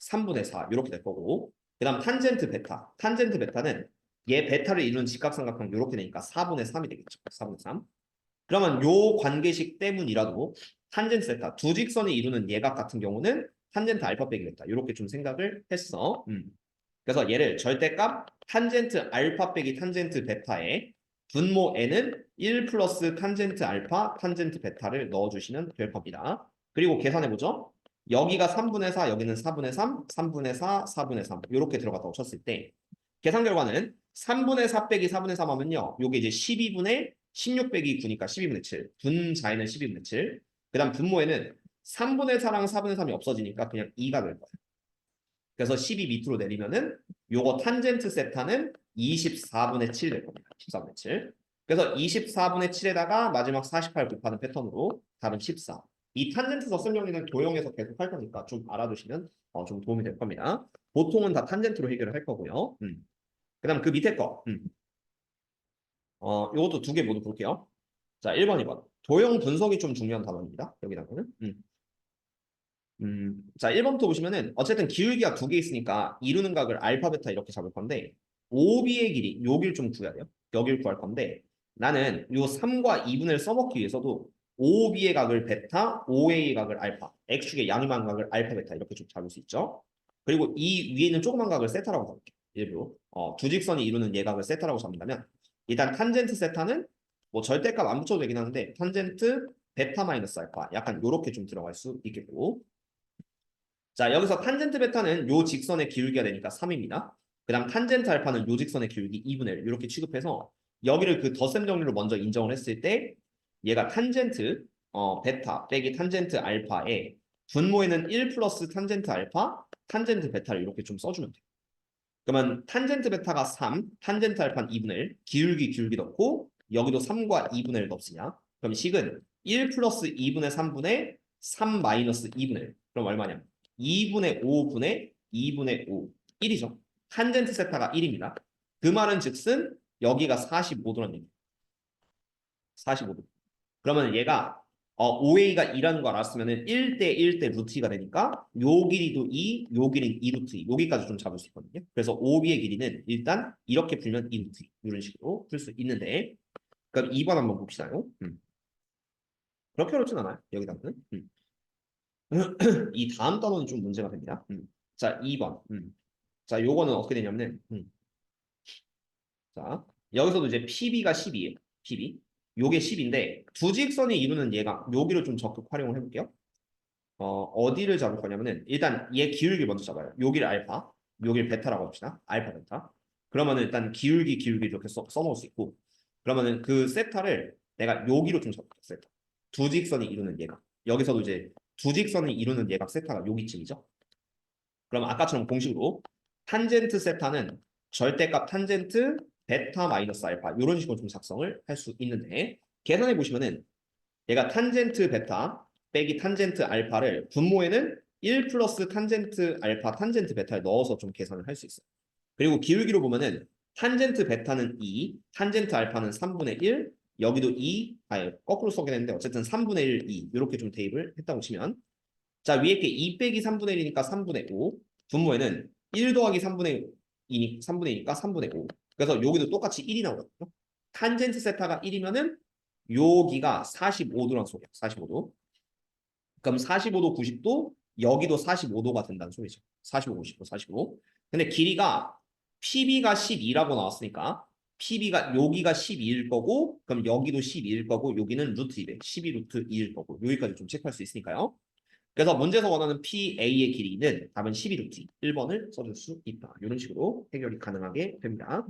3분의 4 이렇게 될 거고 그 다음 탄젠트 베타는 얘 베타를 이루는 직각삼각형 이렇게 되니까 4분의 3이 되겠죠. 4분의 3. 그러면 요 관계식 때문이라도 탄젠트 세타 두 직선이 이루는 예각 같은 경우는 탄젠트 알파 빼기 베타 이렇게 좀 생각을 했어. 그래서 얘를 절대값 탄젠트 알파 빼기 탄젠트 베타에 분모 n은 1 플러스 탄젠트 알파 탄젠트 베타를 넣어주시면 될 겁니다. 그리고 계산해보죠. 여기가 3분의 4, 여기는 4분의 3, 3분의 4, 4분의 3 이렇게 들어갔다고 쳤을 때 계산 결과는 3분의 4 빼기 4분의 3 하면요. 요게 이제 12분의 16 빼기 9니까 12분의 7. 분자에는 12분의 7. 그 다음 분모에는 3분의 4랑 4분의 3이 없어지니까 그냥 2가 될 거예요. 그래서 12 밑으로 내리면은 요거 탄젠트 세타는 24분의 7 될 겁니다. 14분의 7. 그래서 24분의 7에다가 마지막 48 곱하는 패턴으로 답은 14. 이 탄젠트 서슴 정리는 도형에서 계속 할 거니까 좀 알아두시면 좀 도움이 될 겁니다. 보통은 다 탄젠트로 해결을 할 거고요. 그다음 그 밑에 거. 요것도 두 개 모두 볼게요. 자, 1번, 2번. 도형 분석이 좀 중요한 단어입니다. 여기다가는. 자, 1번부터 보시면은 어쨌든 기울기가 두 개 있으니까 이루는 각을 알파, 베타 이렇게 잡을 건데 OB의 길이, 여길 좀 구해야 돼요. 여길 구할 건데 나는 요 3과 2분을 써먹기 위해서도 OB의 각을 베타, OA의 각을 알파, X축의 양이만 각을 알파, 베타 이렇게 좀 잡을 수 있죠. 그리고 이 위에 있는 조그만 각을 세타라고 잡을게요. 일부러. 두 직선이 이루는 예각을 세타라고 잡는다면 일단 탄젠트 세타는 뭐 절대값 안 붙여도 되긴 하는데 탄젠트 베타 마이너스 알파 약간 요렇게 좀 들어갈 수 있겠고 자, 여기서 탄젠트 베타는 요 직선의 기울기가 되니까 3입니다. 그 다음 탄젠트 알파는 요 직선의 기울기 2분의 1 이렇게 취급해서 여기를 그 덧셈 정리로 먼저 인정을 했을 때 얘가 탄젠트 베타 빼기 탄젠트 알파의 분모에는 1 플러스 탄젠트 알파, 탄젠트 베타를 이렇게 좀 써주면 돼요. 그러면 탄젠트 베타가 3, 탄젠트 알파는 2분의 1, 기울기 넣고 여기도 3과 2분의 1 넣었으냐? 그럼 식은 1 플러스 2분의 3분의 3 마이너스 2분의 1. 그럼 얼마냐? 2분의 5분의 2분의 5. 1이죠. 탄젠트 세타가 1입니다. 그 말은 즉슨 여기가 45도라는 얘기예요. 45도. 그러면 얘가 OA가 2라는 거 알았으면 1대 1대 루트 2가 되니까 요 길이도 2, 요 길이는 2 루트 2. 여기까지 좀 잡을 수 있거든요. 그래서 OB의 길이는 일단 이렇게 풀면 2 루트 2. 이런 식으로 풀 수 있는데 그럼 2번 한번 봅시다요. 그렇게 어렵진 않아요. 여기다가는. 이 다음 단어는 좀 문제가 됩니다. 자, 2번. 자, 요거는 어떻게 되냐면은 자, 여기서도 이제 PB가 10이에요. PB. 요게 10인데 두 직선이 이루는 얘가 여기를 좀 적극 활용을 해볼게요. 어디를 잡을 거냐면은 일단 얘 기울기 먼저 잡아요. 여기를 알파, 여기를 베타라고 합시다. 알파, 베타. 그러면은 일단 기울기 이렇게 써놓을 수 있고 그러면은 그 세타를 내가 여기로 좀 잡을게요. 세타. 두 직선이 이루는 얘가. 여기서도 이제 두 직선이 이루는 얘가 세타가 여기쯤이죠. 그럼 아까처럼 공식으로 탄젠트 세타는 절대값 탄젠트 베타 마이너스 알파 이런 식으로 좀 작성을 할 수 있는데 계산해 보시면은 얘가 탄젠트 베타 빼기 탄젠트 알파를 분모에는 1 플러스 탄젠트 알파 탄젠트 베타를 넣어서 좀 계산을 할 수 있어요. 그리고 기울기로 보면은 탄젠트 베타는 2, 탄젠트 알파는 3분의 1, 여기도 2, 아니 거꾸로 써긴 했는데 어쨌든 3분의 1, 2 이렇게 좀 대입을 했다고 치면 자 위에 게 2 빼기 3분의 1이니까 3분의 5 분모에는 1 더하기 3분의 1이니까 3분의 5 그래서 여기도 똑같이 1이 나오거든요. 탄젠트 세타가 1이면은 여기가 45도란 소리야. 45도. 그럼 45도, 90도, 여기도 45도가 된다는 소리죠. 45, 90도, 45. 근데 길이가 PB가 12라고 나왔으니까 PB가 여기가 12일 거고 그럼 여기도 12일 거고 여기는 루트 2에 12 루트 2일 거고 여기까지 좀 체크할 수 있으니까요. 그래서 문제에서 원하는 PA의 길이는 답은 12 루트 2. 1번을 써줄 수 있다. 이런 식으로 해결이 가능하게 됩니다.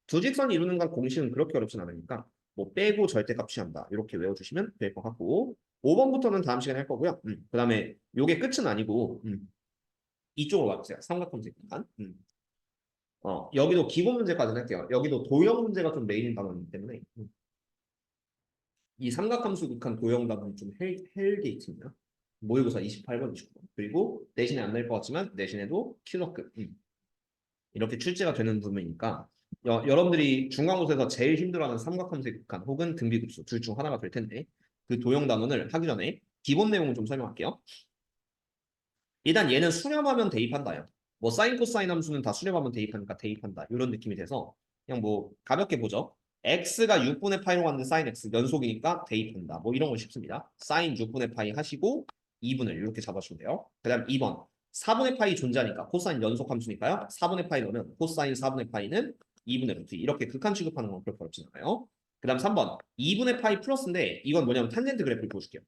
두 직선이 이루는 건 공식은 그렇게 어렵진 않으니까 뭐 빼고 절대값 취한다. 이렇게 외워주시면 될 것 같고 5번부터는 다음 시간에 할 거고요. 그 다음에 요게 끝은 아니고 이쪽으로 와주세요. 삼각형제 극한. 여기도 기본 문제까지는 할게요. 여기도 도형 문제가 좀 메인인 단어이기 때문에 이 삼각함수 극한 도형 답은 좀 헬게이트입니다. 모의고사 28번, 29번. 그리고 내신에 안 낼 것 같지만 내신에도 킬러급. 이렇게 출제가 되는 부분이니까 여러분들이 중간고사에서 제일 힘들어하는 삼각함수의 극한 혹은 등비급수 둘 중 하나가 될 텐데 그 도형 단원을 하기 전에 기본 내용을 좀 설명할게요. 일단 얘는 수렴하면 대입한다요. 뭐 사인 코사인 함수는 다 수렴하면 대입하니까 대입한다. 이런 느낌이 돼서 그냥 뭐 가볍게 보죠. x가 6분의 파이로 갔는데 사인 x 연속이니까 대입한다. 뭐 이런 거 쉽습니다. 사인 6분의 파이 하시고 2분을 이렇게 잡아주면 돼요. 그 다음 2번 4분의 파이 존재하니까 코사인 연속 함수니까요. 4분의 파이 넣으면 코사인 4분의 파이는 2분의 루트 이렇게 극한 취급하는 건 그렇게 어렵진 않아요. 그 다음 3번 2분의 파이 플러스인데 이건 뭐냐면 탄젠트 그래프를 보여줄게요.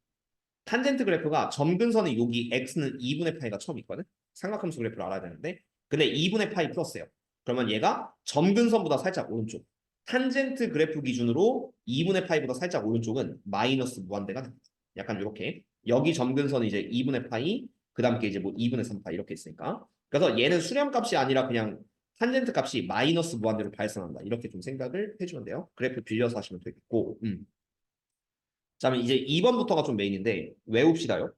탄젠트 그래프가 점근선의 여기 x는 2분의 파이가 처음 있거든. 삼각함수 그래프를 알아야 되는데 근데 2분의 파이 플러스예요. 그러면 얘가 점근선보다 살짝 오른쪽. 탄젠트 그래프 기준으로 2분의 파이보다 살짝 오른쪽은 마이너스 무한대가 됩니다. 약간 이렇게 여기 점근선은 이제 2분의 파이, 그 다음 게 이제 뭐 2분의 3파이 이렇게 있으니까. 그래서 얘는 수렴값이 아니라 그냥 탄젠트 값이 마이너스 무한대로 발생한다. 이렇게 좀 생각을 해주면 돼요. 그래프 빌려서 하시면 되겠고. 자, 그럼 이제 2번부터가 좀 메인인데 외웁시다요.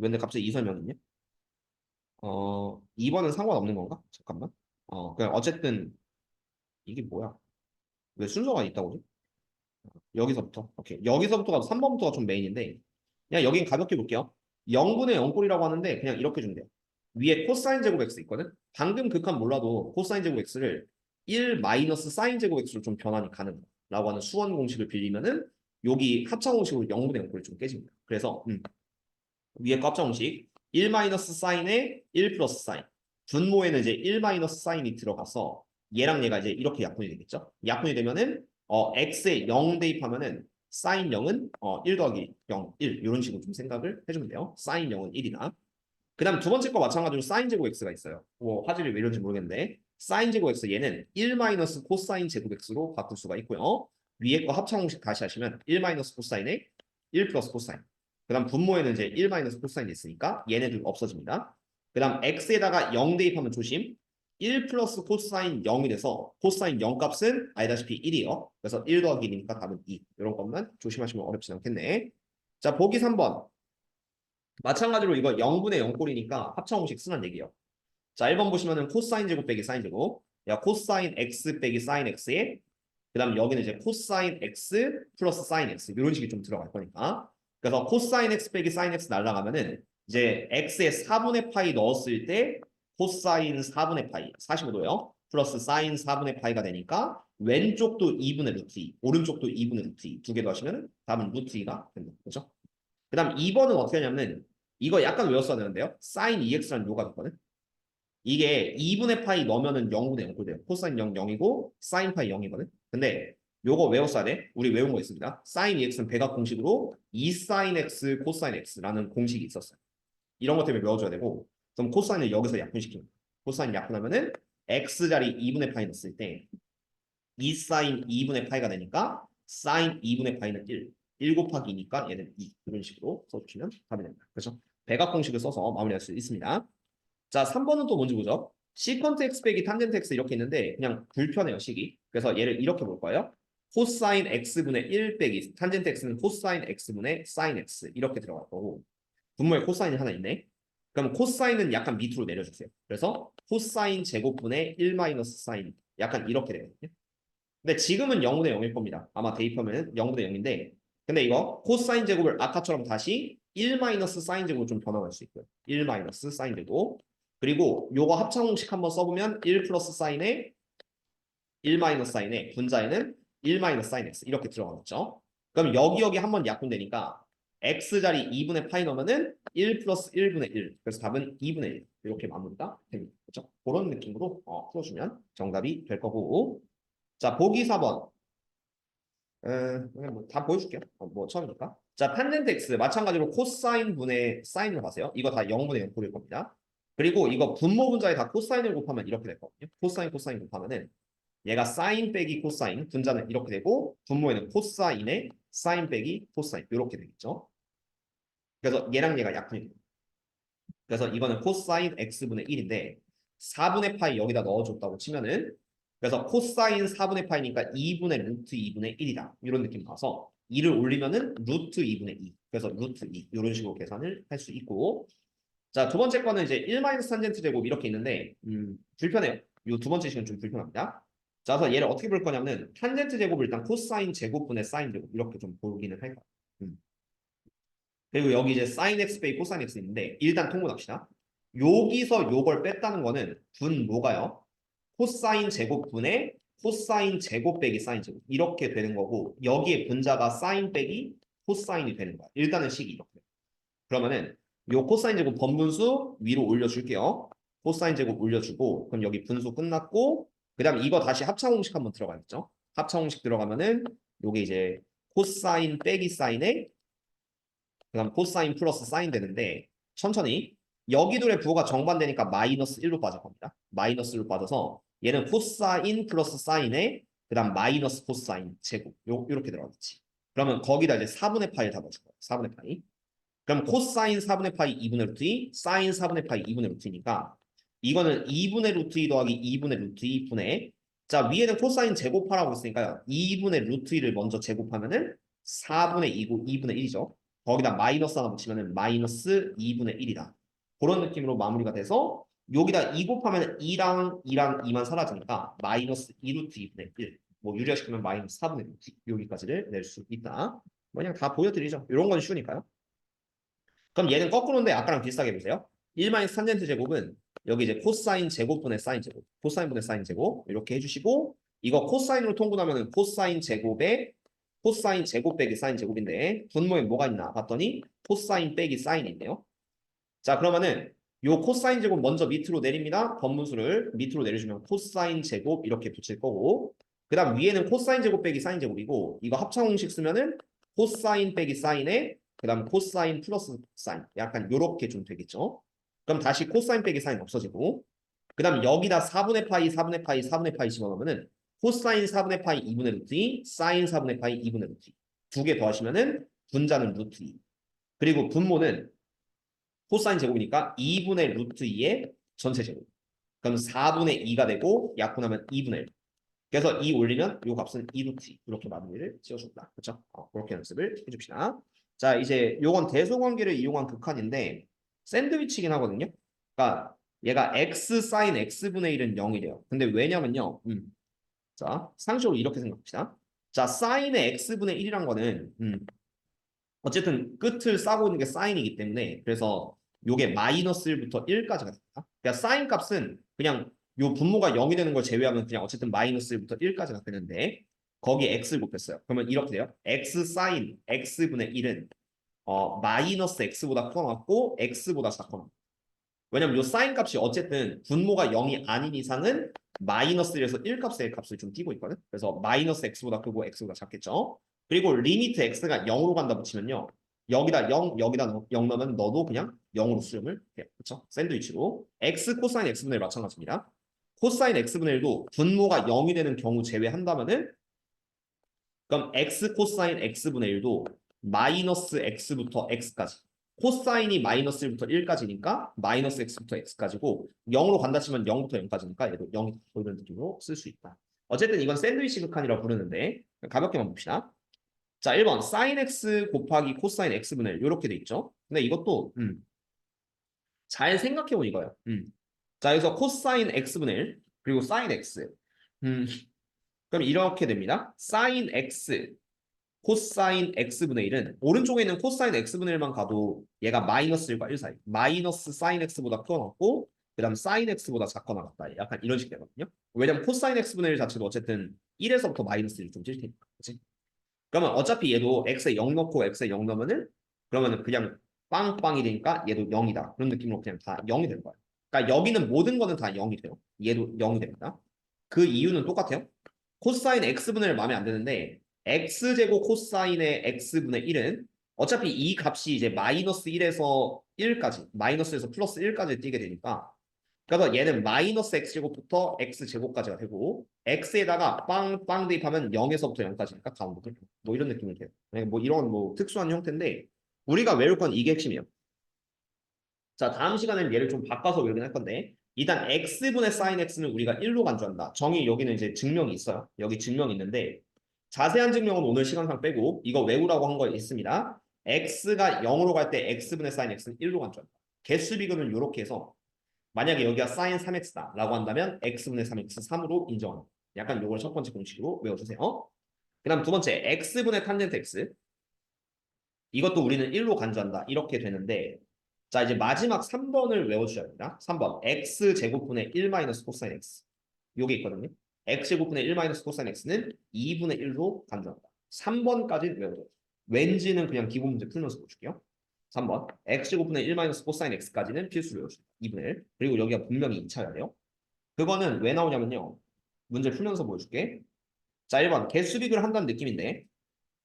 근데 갑자기 이 설명이냐? 2번은 상관없는 건가? 잠깐만. 그냥 어쨌든 이게 뭐야? 왜 순서가 있다고 그러지? 여기서부터. 오케이. 여기서부터가 3번부터가 좀 메인인데 그냥 여긴 가볍게 볼게요. 0분의 0꼴이라고 하는데 그냥 이렇게 주면 돼요. 위에 코사인 제곱 x 있거든? 방금 극한 몰라도 코사인 제곱 x를 1 마이너스 사인 제곱 x로 좀 변환이 가능하다고 하는 수원 공식을 빌리면은 여기 합차 공식으로 0분의 0꼴이 좀 깨집니다. 그래서 위에 거 합차 공식 1 마이너스 사인에 1 플러스 사인 분모에는 이제 1 마이너스 사인이 들어가서 얘랑 얘가 이제 이렇게 약분이 되겠죠. 약분이 되면은 x에 0 대입하면은 사인 0은 1 더하기 0, 1 이런 식으로 좀 생각을 해주면 돼요. 사인 0은 1이다. 그 다음 두 번째 거 마찬가지로 사인 제곱 x가 있어요. 뭐 화질이 왜 이런지 모르겠는데 사인 제곱 x 얘는 1 마이너스 코사인 제곱 x로 바꿀 수가 있고요. 위에 거 합차 공식 다시 하시면 1 마이너스 코사인에 1 플러스 코사인. 그 다음 분모에는 이제 1 마이너스 코사인이 있으니까 얘네들 없어집니다. 그 다음 x에다가 0 대입하면 조심. 1 플러스 코사인 0이 돼서 코사인 0 값은 알다시피 1이에요. 그래서 1 더하기 1이니까 답은 2. 이런 것만 조심하시면 어렵지 않겠네. 자, 보기 3번. 마찬가지로 이거 0분의 0꼴이니까 합차공식 쓰는 얘기예요. 자, 1번 보시면은 코사인 제곱 빼기 사인 제곱. 야, 코사인 x 빼기 사인 x에 그다음 여기는 이제 코사인 x 플러스 사인 x 이런 식이 좀 들어갈 거니까. 그래서 코사인 x 빼기 사인 x 날라가면은 이제 x에 4분의 파이 넣었을 때 코사인 4분의 파이 45도요. 플러스 사인 4분의 파이가 되니까 왼쪽도 2분의 루트 2, 오른쪽도 2분의 루트 2 두 개 더하시면 답은 루트 2가 된다. 그죠? 그다음 2번은 어떻게 하냐면 이거 약간 외웠어야 되는데요. 사인 2x라는 요가 있거든. 이게 2분의 파이 넣으면은 0분의 0꼴 돼요. 코사인 0, 0이고 사인 파이 0이거든. 근데 요거 외웠어야 돼. 우리 외운 거 있습니다. 사인 2x는 배각 공식으로 2 사인 x 코사인 x라는 공식이 있었어요. 이런 것 때문에 외워줘야 되고 그럼 코사인을 여기서 약분시키면 코사인 약분하면은 x자리 2분의 파이 넣었을 때 2 사인 2분의 파이가 되니까 사인 2분의 파이는 1. 1 곱하기 2니까 얘는 2. 이런 식으로 써주시면 답이 됩니다. 그렇죠? 배각 공식을 써서 마무리할 수 있습니다. 자, 3번은 또 뭔지 보죠. 시컨트 x 빼기 탄젠트 x 이렇게 있는데 그냥 불편해요, 식이. 그래서 얘를 이렇게 볼 거예요. 코사인 x분의 1 빼기 탄젠트 x는 코사인 x분의 사인 x 이렇게 들어갈 거고 분모에 코사인이 하나 있네. 그럼 코사인은 약간 밑으로 내려주세요. 그래서 코사인 제곱분의 1 마이너스 사인 약간 이렇게 되거든요. 근데 지금은 0분의 0일 겁니다. 아마 대입하면 0분의 0인데 근데 이거 코사인 제곱을 아까처럼 다시 1 마이너스 사인 제곱으로 좀 변화할 수 있고요. 1 마이너스 사인 제곱 그리고 요거 합창 공식 한번 써보면 1 플러스 사인에 1 마이너스 사인에 분자에는 1 마이너스 사인 x 이렇게 들어가겠죠. 그럼 여기 한번 약분되니까 x자리 2분의 파이 넣으면은 1 플러스 1분의 1 그래서 답은 2분의 1 이렇게 마무리가 됩니다. 그렇죠? 그런 느낌으로 풀어주면 정답이 될 거고 자 보기 4번 뭐다 보여줄게요. 뭐 처음이니까. 자, 탄젠트 x 마찬가지로 코사인 분의 사인을 봐세요. 이거 다 0분의 0 꼴일 겁니다. 그리고 이거 분모 분자에 다 코사인을 곱하면 이렇게 될 거거든요. 코사인 곱하면은 얘가 사인 빼기 코사인 분자는 이렇게 되고 분모에는 코사인에 사인 빼기 코사인 이렇게 되겠죠. 그래서 얘랑 얘가 약분이 돼요. 그래서 이거는 코사인 x분의 1인데 4분의 파이 여기다 넣어줬다고 치면은 그래서 코사인 4분의 파이니까 2분의 루트 2분의 1이다. 이런 느낌 나서 2를 올리면은 루트 2분의 2. 그래서 루트 2 이런 식으로 계산을 할 수 있고 자, 두 번째 거는 이제 1 마이너스 탄젠트 제곱 이렇게 있는데 불편해요. 이 두 번째 식은 좀 불편합니다. 자, 그래서 얘를 어떻게 볼 거냐면 탄젠트 제곱을 일단 코사인 제곱분의 사인 제곱 이렇게 좀 보기는 할 거예요. 그리고 여기 이제 사인 x 빼기 코사인 x 있는데 일단 통분합시다. 여기서 요걸 뺐다는 거는 분 뭐가요? 코사인 제곱분의 코사인 제곱 빼기 사인 제곱 이렇게 되는 거고 여기에 분자가 사인 빼기 코사인이 되는 거야. 일단은 식이 이렇게. 그러면은 요 코사인 제곱 번분수 위로 올려줄게요. 코사인 제곱 올려주고 그럼 여기 분수 끝났고 그 다음 이거 다시 합차 공식 한번 들어가겠죠. 합차 공식 들어가면은 요게 이제 코사인 빼기 사인에 그다음 코사인 플러스 사인 되는데 천천히 여기 둘의 부호가 정반되니까 마이너스 1로 빠질 겁니다. 마이너스 1로 빠져서 얘는 코사인 플러스 사인에 그다음 마이너스 코사인 제곱 요렇게 들어가겠지. 그러면 거기다 이제 4분의 파이를 잡아줄 거예요. 4분의 파이. 그럼 코사인 4분의 파이 2분의 루트 2, 사인 4분의 파이 2분의 루트 2니까 이거는 2분의 루트 2 더하기 2분의 루트 2분의 자 위에는 코사인 제곱하라고 했으니까요. 2분의 루트 2를 먼저 제곱하면은 4분의 2고 2분의 1이죠. 거기다 마이너스 하나 붙이면은 마이너스 2분의 1이다. 그런 느낌으로 마무리가 돼서 여기다 2 곱하면 2랑 2만 사라지니까 마이너스 2 루트 2분의 1. 뭐 유리화시키면 마이너스 4분의 루트 2 여기까지를 낼 수 있다. 그냥 다 보여드리죠. 이런 건 쉬우니까요. 그럼 얘는 거꾸로인데 아까랑 비슷하게 보세요. 1 마이너스 탄젠트 제곱은 여기 이제 코사인 제곱분의 사인 제곱, 코사인분의 사인 제곱 이렇게 해주시고 이거 코사인으로 통분하면은 코사인 제곱에 코사인 제곱 빼기 사인 제곱인데 분모에 뭐가 있나 봤더니 코사인 빼기 사인이 있네요. 자 그러면은 요 코사인 제곱 먼저 밑으로 내립니다. 번분수를 밑으로 내려주면 코사인 제곱 이렇게 붙일 거고 그 다음 위에는 코사인 제곱 빼기 사인 제곱이고 이거 합차 공식 쓰면은 코사인 빼기 사인에 그 다음 코사인 플러스 사인 약간 요렇게 좀 되겠죠. 그럼 다시 코사인 빼기 사인 없어지고 그 다음 여기다 4분의 파이 4분의 파이 4분의 파이 집어넣으면은 코사인 4분의 파이 2분의 루트 2 사인 4분의 파이 2분의 루트 2 두 개 더하시면은 분자는 루트 2 그리고 분모는 코사인 제곱이니까 2분의 루트 2의 전체 제곱 그럼 4분의 2가 되고 약분하면 2분의 1 그래서 2 올리면 이 값은 2 루트 2 이렇게 마무리를 지어준다. 그렇죠? 그렇게 연습을 해줍시다. 자 이제 요건 대소관계를 이용한 극한인데 샌드위치긴 하거든요. 그러니까 얘가 x 사인 x분의 1은 0이 돼요. 근데 왜냐면요. 자 상식적으로 이렇게 생각합시다. 자 사인의 x분의 1이란 거는 어쨌든 끝을 싸고 있는 게 사인이기 때문에 그래서 요게 마이너스 1부터 1까지가 됩니다. 그러니까 사인 값은 그냥 요 분모가 0이 되는 걸 제외하면 그냥 어쨌든 마이너스 1부터 1까지가 되는데 거기에 x를 곱했어요. 그러면 이렇게 돼요. x 사인 x분의 1은 마이너스 x보다 커놨고 x보다 작거나 왜냐면 요 사인 값이 어쨌든 분모가 0이 아닌 이상은 마이너스 1에서 1 값의 값을 좀 띄고 있거든. 그래서 마이너스 x보다 크고 x보다 작겠죠. 그리고 리미트 x가 0으로 간다 붙이면요. 여기다 0, 여기다 0 넣으면 너도 그냥 0으로 수렴을 해요. 그렇죠? 샌드위치로. x 코사인 x분의 1 마찬가지입니다. 코사인 x분의 1도 분모가 0이 되는 경우 제외한다면은 그럼 x 코사인 x분의 1도 마이너스 x부터 x까지 코사인이 마이너스 1부터 1까지니까 마이너스 x부터 x까지고 0으로 간다 치면 0부터 0까지니까 얘도 0이 이런 느낌으로 쓸 수 있다. 어쨌든 이건 샌드위치 극한이라고 부르는데 가볍게만 봅시다. 자 1번 사인 x 곱하기 코사인 x분의 1 이렇게 돼 있죠. 근데 이것도 잘 생각해보면 이거예요. 자 여기서 코사인 x분의 1 그리고 사인 x 그럼 이렇게 됩니다. 사인 x 코사인 x분의 1은 오른쪽에 있는 코사인 x분의 1만 가도 얘가 마이너스 1과 1 사이 마이너스 사인 x보다 커놨고 그 다음 사인 x보다 작거나 같다. 약간 이런 식이 되거든요. 왜냐면 코사인 x분의 1 자체도 어쨌든 1에서부터 마이너스 1좀 찔 테니까. 그치? 그러면 어차피 얘도 x에 0 넣고 x에 0 넣으면은 그러면은 그냥 빵빵이 되니까 얘도 0이다. 그런 느낌으로 그냥 다 0이 되는 거예요. 그러니까 여기는 모든 거는 다 0이 돼요. 얘도 0이 됩니다. 그 이유는 똑같아요. 코사인 x분의 1 마음에 안 드는데 x제곱 코사인의 x분의 1은 어차피 이 값이 이제 마이너스 1에서 1까지 마이너스에서 플러스 1까지 뛰게 되니까 그래서 얘는 마이너스 x제곱부터 x제곱까지가 되고 x에다가 빵빵 대입하면 0에서부터 0까지니까 가운데도 뭐 이런 느낌이 돼요. 뭐 이런 뭐 특수한 형태인데 우리가 외울 건 이게 핵심이에요. 자 다음 시간에는 얘를 좀 바꿔서 외우긴 할 건데 일단 x분의 sin x는 우리가 1로 간주한다. 정의 여기는 이제 증명이 있어요. 여기 증명이 있는데 자세한 증명은 오늘 시간상 빼고 이거 외우라고 한 거 있습니다. x가 0으로 갈 때 x분의 sin x는 1로 간주한다. 개수 비교는 이렇게 해서 만약에 여기가 sin 3x다 라고 한다면 x분의 3x 3으로 인정합니다. 약간 요걸 첫 번째 공식으로 외워주세요. 그 다음 두 번째 x분의 탄젠트 x 이것도 우리는 1로 간주한다. 이렇게 되는데 자 이제 마지막 3번을 외워주셔야 됩니다. 3번 x제곱분의 1 마이너스 코사인 x 요게 있거든요. x제곱분의 1 마이너스 코사인 x는 2분의 1로 간주한다. 3번까지 외워줘요. 왠지는 그냥 기본 문제 풀면서 보여줄게요. 3번 x제곱분의 1 마이너스 코사인 x까지는 필수로 외워줍니다. 2분의 1 그리고 여기가 분명히 2차여야 돼요. 그거는 왜 나오냐면요. 문제 풀면서 보여줄게. 자 1번 개수 비교를 한다는 느낌인데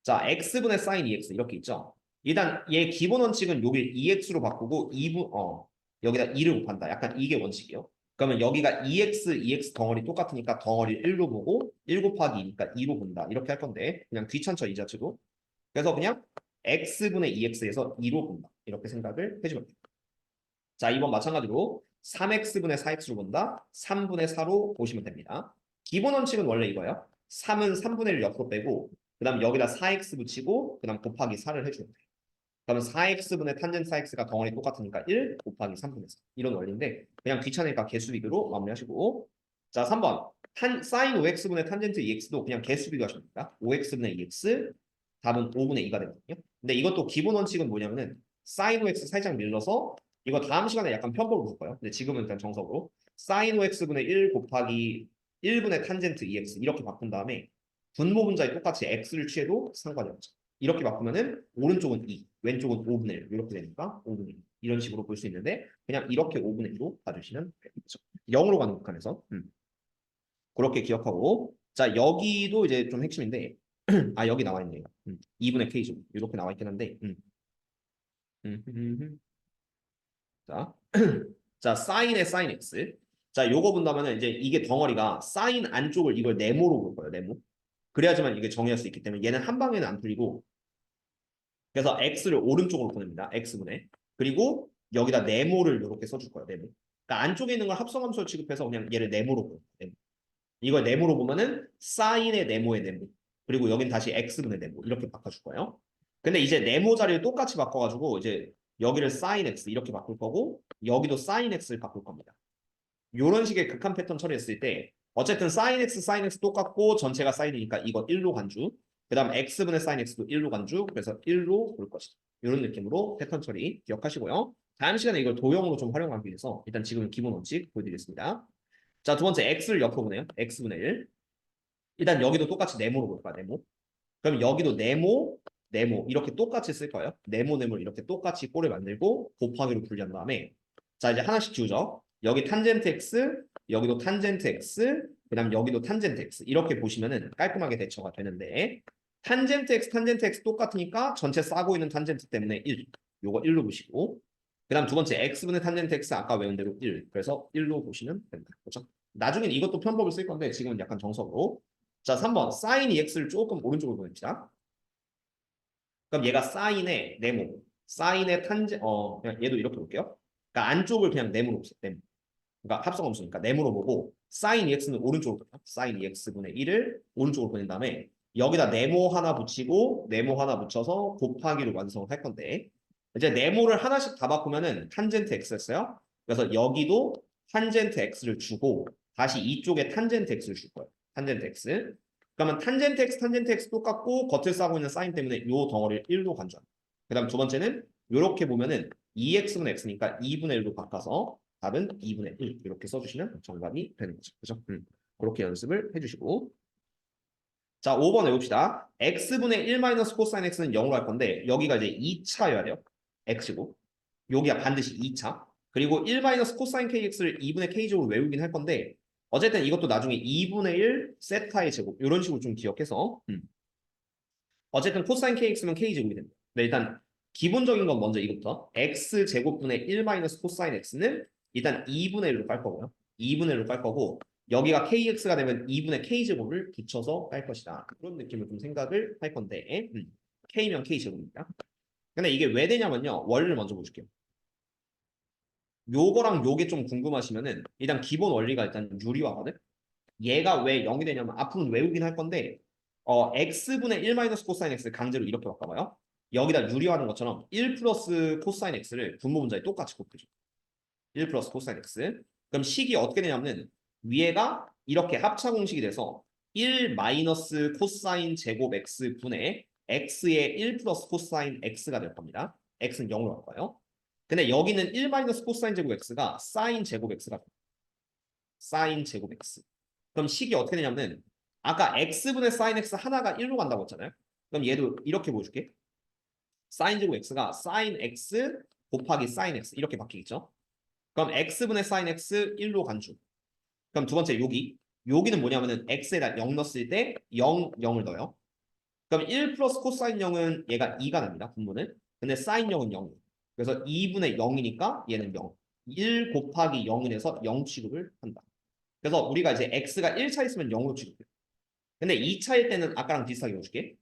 자 x분의 sin 2x 이렇게 있죠. 일단 얘 기본 원칙은 여기 2x로 바꾸고 2분 여기다 2를 곱한다. 약간 이게 원칙이요. 그러면 여기가 2x, 2x 덩어리 똑같으니까 덩어리 1로 보고 1 곱하기 2니까 2로 본다. 이렇게 할 건데 그냥 귀찮죠 이 자체도. 그래서 그냥 x분의 2x에서 2로 본다. 이렇게 생각을 해주면 돼요. 자, 이번 마찬가지로 3x분의 4x로 본다. 3분의 4로 보시면 됩니다. 기본 원칙은 원래 이거예요. 3은 3분의 1 옆으로 빼고 그 다음 여기다 4x 붙이고 그 다음 곱하기 4를 해주면 돼요. 그러면 4x분의 탄젠트 4x가 덩어리 똑같으니까 1 곱하기 3분의 4 이런 원리인데 그냥 귀찮으니까 개수비교로 마무리하시고 자 3번 사인 5x분의 탄젠트 2x도 그냥 개수비교 하시면 됩니다. 5x분의 2x 답은 5분의 2가 되거든요. 근데 이것도 기본 원칙은 뭐냐면은 사인 5x 살짝 밀러서 이거 다음 시간에 약간 편법으로 볼 거예요. 근데 지금은 일단 정석으로 사인 5x분의 1 곱하기 1분의 탄젠트 2x 이렇게 바꾼 다음에 분모 분자에 똑같이 x를 취해도 상관이 없죠. 이렇게 바꾸면은 오른쪽은 2, 왼쪽은 5분의 1 이렇게 되니까 5분의 1 이런 식으로 볼 수 있는데 그냥 이렇게 5분의 1로 봐주시면 되겠죠. 0으로 가는 극한에서 그렇게 기억하고 자 여기도 이제 좀 핵심인데 아 여기 나와 있네요. 2분의 k죠. 이렇게 나와 있긴 한데 자, 자 사인의 사인 x 자 요거 본다면은 이제 이게 덩어리가 사인 안쪽을 이걸 네모로 볼 거예요. 네모. 그래야지만 이게 정의할 수 있기 때문에 얘는 한 방에는 안 풀리고 그래서 x를 오른쪽으로 보냅니다. x분의. 그리고 여기다 네모를 이렇게 써줄 거예요. 네모. 그러니까 안쪽에 있는 걸 합성함수로 취급해서 그냥 얘를 네모로 보여요. 네모. 이걸 네모로 보면은 사인의 네모의 네모. 그리고 여긴 다시 x분의 네모. 이렇게 바꿔줄 거예요. 근데 이제 네모 자리를 똑같이 바꿔가지고 이제 여기를 사인 x 이렇게 바꿀 거고 여기도 사인 x를 바꿀 겁니다. 이런 식의 극한 패턴 처리했을 때 어쨌든 sin x, sin x 똑같고 전체가 사인이니까 이거 1로 간주. 그 다음 x분의 sin x도 1로 간주. 그래서 1로 볼 것이다. 이런 느낌으로 패턴 처리 기억하시고요. 다음 시간에 이걸 도형으로 좀 활용하기 위해서 일단 지금 기본 원칙 보여드리겠습니다. 자, 두 번째 x를 옆으로 보내요. x분의 1. 일단 여기도 똑같이 네모로 볼 거야. 네모. 그럼 여기도 네모, 네모 이렇게 똑같이 쓸 거예요. 네모, 네모 이렇게 똑같이 꼴을 만들고 곱하기로 분리한 다음에 자 이제 하나씩 지우죠. 여기 탄젠트 x, 여기도 탄젠트 x, 그다음 여기도 탄젠트 x 이렇게 보시면은 깔끔하게 대처가 되는데 탄젠트 x, 탄젠트 x 똑같으니까 전체 싸고 있는 탄젠트 때문에 1. 요거 1로 보시고 그다음 두 번째 x분의 탄젠트 x 아까 외운 대로 1. 그래서 1로 보시면 됩니다. 그렇죠? 나중엔 이것도 편법을 쓸 건데 지금은 약간 정석으로 자 3번 사인 2x를 조금 오른쪽으로 보냅시다. 그럼 얘가 사인의 네모, 사인의 탄젠, 그냥 얘도 이렇게 볼게요. 그러니까 안쪽을 그냥 네모로 보세요. 네모. 그러니까 합성함수니까 네모로 보고 사인 2x는 오른쪽으로 보내요. 사인 2x분의 1을 오른쪽으로 보낸 다음에 여기다 네모 하나 붙이고 네모 하나 붙여서 곱하기로 완성할 건데 이제 네모를 하나씩 다 바꾸면은 탄젠트 x였어요. 그래서 여기도 탄젠트 x를 주고 다시 이쪽에 탄젠트 x를 줄 거예요. 탄젠트 x. 그러면 탄젠트 x, 탄젠트 x 똑같고 겉을 싸고 있는 사인 때문에 이 덩어리를 1로 간주합니다. 그 다음 두 번째는 이렇게 보면은 2x분의 x니까 2분의 1로 바꿔서 답은 2분의 1 이렇게 써주시면 정답이 되는 거죠. 그죠? 그렇게 연습을 해주시고 자 5번 해봅시다. x분의 1 마이너스 코사인 x는 0으로 할 건데 여기가 이제 2차여야 돼요. x고 여기가 반드시 2차 그리고 1 마이너스 코사인 kx를 2분의 k제곱으로 외우긴 할 건데 어쨌든 이것도 나중에 2분의 1 세타의 제곱 이런 식으로 좀 기억해서 어쨌든 코사인 kx면 k제곱이 됩니다. 네, 일단 기본적인 건 먼저 이것부터 x제곱분의 1 마이너스 코사인 x는 일단 2분의 1로 깔 거고요. 2분의 1로 깔 거고 여기가 kx가 되면 2분의 k제곱을 붙여서 깔 것이다. 그런 느낌을 좀 생각을 할 건데 k면 k제곱입니다. 근데 이게 왜 되냐면요. 원리를 먼저 보여줄게요. 요거랑 요게 좀 궁금하시면은 일단 기본 원리가 일단 유리화거든. 얘가 왜 0이 되냐면 앞으로는 외우긴 할 건데 x분의 1 마이너스 코사인 x 강제로 이렇게 바꿔봐요. 여기다 유리화하는 것처럼 1 플러스 코사인 x를 분모 분자에 똑같이 곱해줘. 1 플러스 코사인 x. 그럼 식이 어떻게 되냐면 위에가 이렇게 합차 공식이 돼서 1 마이너스 코사인 제곱 x 분의 x의 1 플러스 코사인 x가 될 겁니다. x는 0으로 할 거예요. 근데 여기는 1 마이너스 코사인 제곱 x가 사인 제곱 x가 됩니다. 사인 제곱 x. 그럼 식이 어떻게 되냐면 아까 x분의 사인 x 하나가 1로 간다고 했잖아요. 그럼 얘도 이렇게 보여줄게. 사인 제곱 x가 사인 x 곱하기 사인 x 이렇게 바뀌겠죠. 그럼 x분의 사인 x 1로 간주. 그럼 두 번째 여기는 뭐냐면은 x에다 0 넣었을 때 0, 0을 넣어요. 그럼 1 플러스 코사인 0은 얘가 2가 납니다. 분모는. 근데 사인 0은 0이에요. 그래서 2분의 0이니까 얘는 0. 1 곱하기 0을 해서 0 취급을 한다. 그래서 우리가 이제 x가 1차 있으면 0으로 취급해요. 근데 2차일 때는 아까랑 비슷하게 해줄게.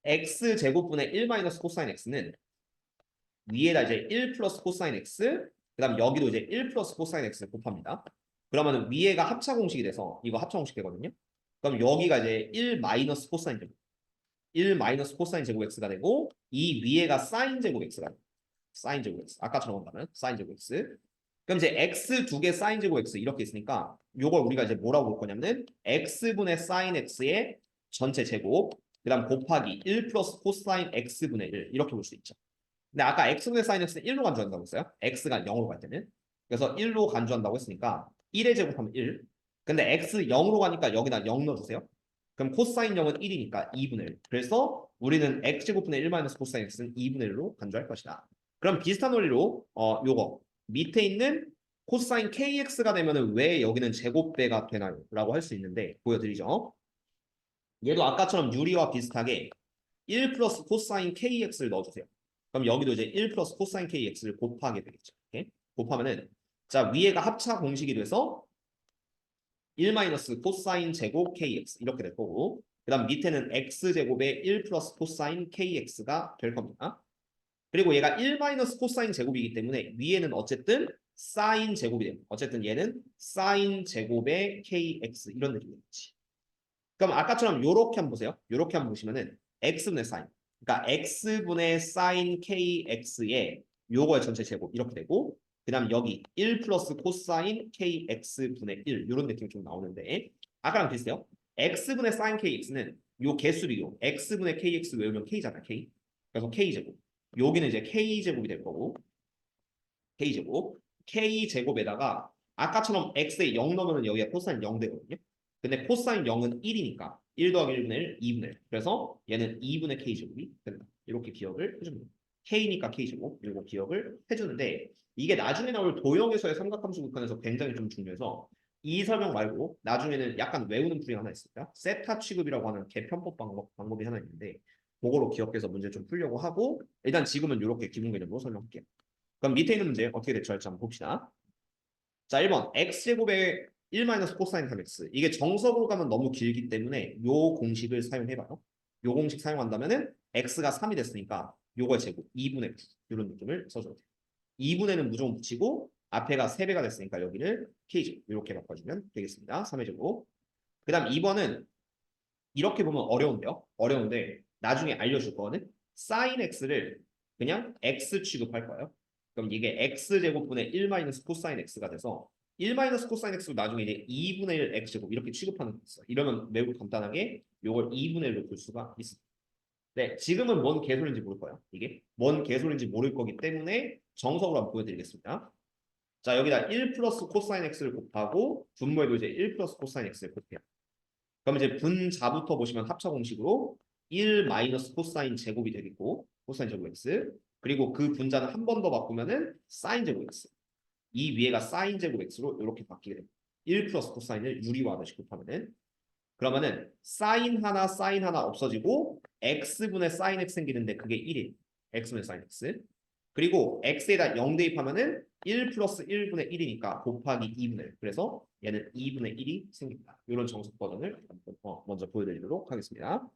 x 제곱분의 1 마이너스 코사인 x는 위에다 이제 1 플러스 코사인 x, 그 다음 여기도 이제 1 플러스 코사인 x 곱합니다. 그러면은 위에가 합차 공식이 돼서 이거 합차 공식 되거든요. 그럼 여기가 이제 1 마이너스 코사인 제곱, 1 마이너스 코사인 제곱 x가 되고 이 위에가 사인 제곱 x가 돼요. 사인 제곱 x. 아까처럼 한다면 사인 제곱 x. 그럼 이제 x 두 개 사인 제곱 x 이렇게 있으니까 요걸 우리가 이제 뭐라고 볼 거냐면 x분의 사인 x의 전체 제곱 그다음 곱하기 1 플러스 코사인 x분의 1 이렇게 볼 수 있죠. 근데 아까 x분의 사인 x는 1로 간주한다고 했어요. x가 0으로 갈 때는. 그래서 1로 간주한다고 했으니까 1의 제곱하면 1. 근데 x 0으로 가니까 여기다 0 넣어주세요. 그럼 코사인 0은 1이니까 2분의 1. 그래서 우리는 x제곱분의 1 마이너스 코사인 x는 2분의 1로 간주할 것이다. 그럼 비슷한 원리로 요거 밑에 있는 코사인 kx가 되면은 왜 여기는 제곱배가 되나요? 라고 할 수 있는데 보여드리죠. 얘도 아까처럼 유리와 비슷하게 1 플러스 코사인 kx를 넣어주세요. 그럼 여기도 이제 1 플러스 코사인 kx를 곱하게 되겠죠. 이렇게 곱하면은 자 위에가 합차 공식이 돼서 1 마이너스 코사인 제곱 kx 이렇게 될 거고 그 다음 밑에는 x제곱의 1 플러스 코사인 kx가 될 겁니다. 그리고 얘가 1 마이너스 코사인 제곱이기 때문에 위에는 어쨌든 사인 제곱이 됩니다. 어쨌든 얘는 사인 제곱의 kx 이런 느낌이겠지. 그럼 아까처럼 요렇게 한번 보세요. 요렇게 한번 보시면은 x분의 사인. 그러니까 x분의 사인 kx의 요거의 전체 제곱 이렇게 되고 그다음 여기 1 플러스 코사인 kx분의 1 이런 느낌이 좀 나오는데 아까랑 비슷해요. x분의 사인 kx는 요 개수 비교 x분의 kx 외우면 k잖아 k. 그래서 k제곱. 여기는 이제 k제곱이 될 거고 k제곱. k제곱에다가 아까처럼 x에 0 넣으면 여기가 코사인 0 되거든요. 근데 코사인 0은 1이니까 1 더하기 1분의 1, 2분의 1. 그래서 얘는 2분의 k제곱이 된다. 이렇게 기억을 해줍니다. k니까 k제곱 그리고 기억을 해주는데 이게 나중에 나올 도형에서의 삼각함수 극한에서 굉장히 좀 중요해서 이 설명 말고 나중에는 약간 외우는 풀이 하나 있습니다. 세타 취급이라고 하는 개편법 방법이 하나 있는데 그거로 기억해서 문제 좀 풀려고 하고 일단 지금은 이렇게 기본 개념으로 설명할게요. 그럼 밑에 있는 문제 어떻게 대처할지 한번 봅시다. 자, 1번 x제곱의 1 마이너스 코사인 3x 이게 정석으로 가면 너무 길기 때문에 요 공식을 사용해봐요. 요 공식 사용한다면은 x가 3이 됐으니까 요거의 제곱 2분의 9 이런 느낌을 써줘야 돼요. 2분의는 무조건 붙이고 앞에가 3배가 됐으니까 여기를 k제곱 이렇게 바꿔주면 되겠습니다. 3의 제곱. 그 다음 2번은 이렇게 보면 어려운데요. 어려운데 나중에 알려줄 거는 sin x를 그냥 x 취급할 거예요. 그럼 이게 x제곱분의 1 마이너스 코사인 x가 돼서 1 마이너스 코사인 x로 나중에 이제 2분의 1 x제곱 이렇게 취급하는 게 있어요. 이러면 매우 간단하게 이걸 2분의 1로 볼 수가 있습니다. 네, 지금은 뭔 개소리인지 모를 거예요. 이게 뭔 개소리인지 모를 거기 때문에 정석으로 한번 보여드리겠습니다. 자, 여기다 1 플러스 코사인 x를 곱하고 분모에도 이제 1 플러스 코사인 x를 곱해요. 그럼 이제 분자부터 보시면 합차 공식으로 1 마이너스 코사인 제곱이 되겠고 코사인 제곱 x 그리고 그 분자는 한 번 더 바꾸면은 사인 제곱 x 이 위에가 사인 제곱 x로 이렇게 바뀌게 됩니다. 1 플러스 코사인을 유리화하듯이 곱하면은 그러면은 사인 하나 없어지고 x분의 사인 x 생기는데 그게 1이 x분의 사인 x 그리고 x에다 0 대입하면은 1 플러스 1분의 1이니까 곱하기 2분의 1 그래서 얘는 2분의 1이 생깁니다. 이런 정석 버전을 먼저 보여드리도록 하겠습니다.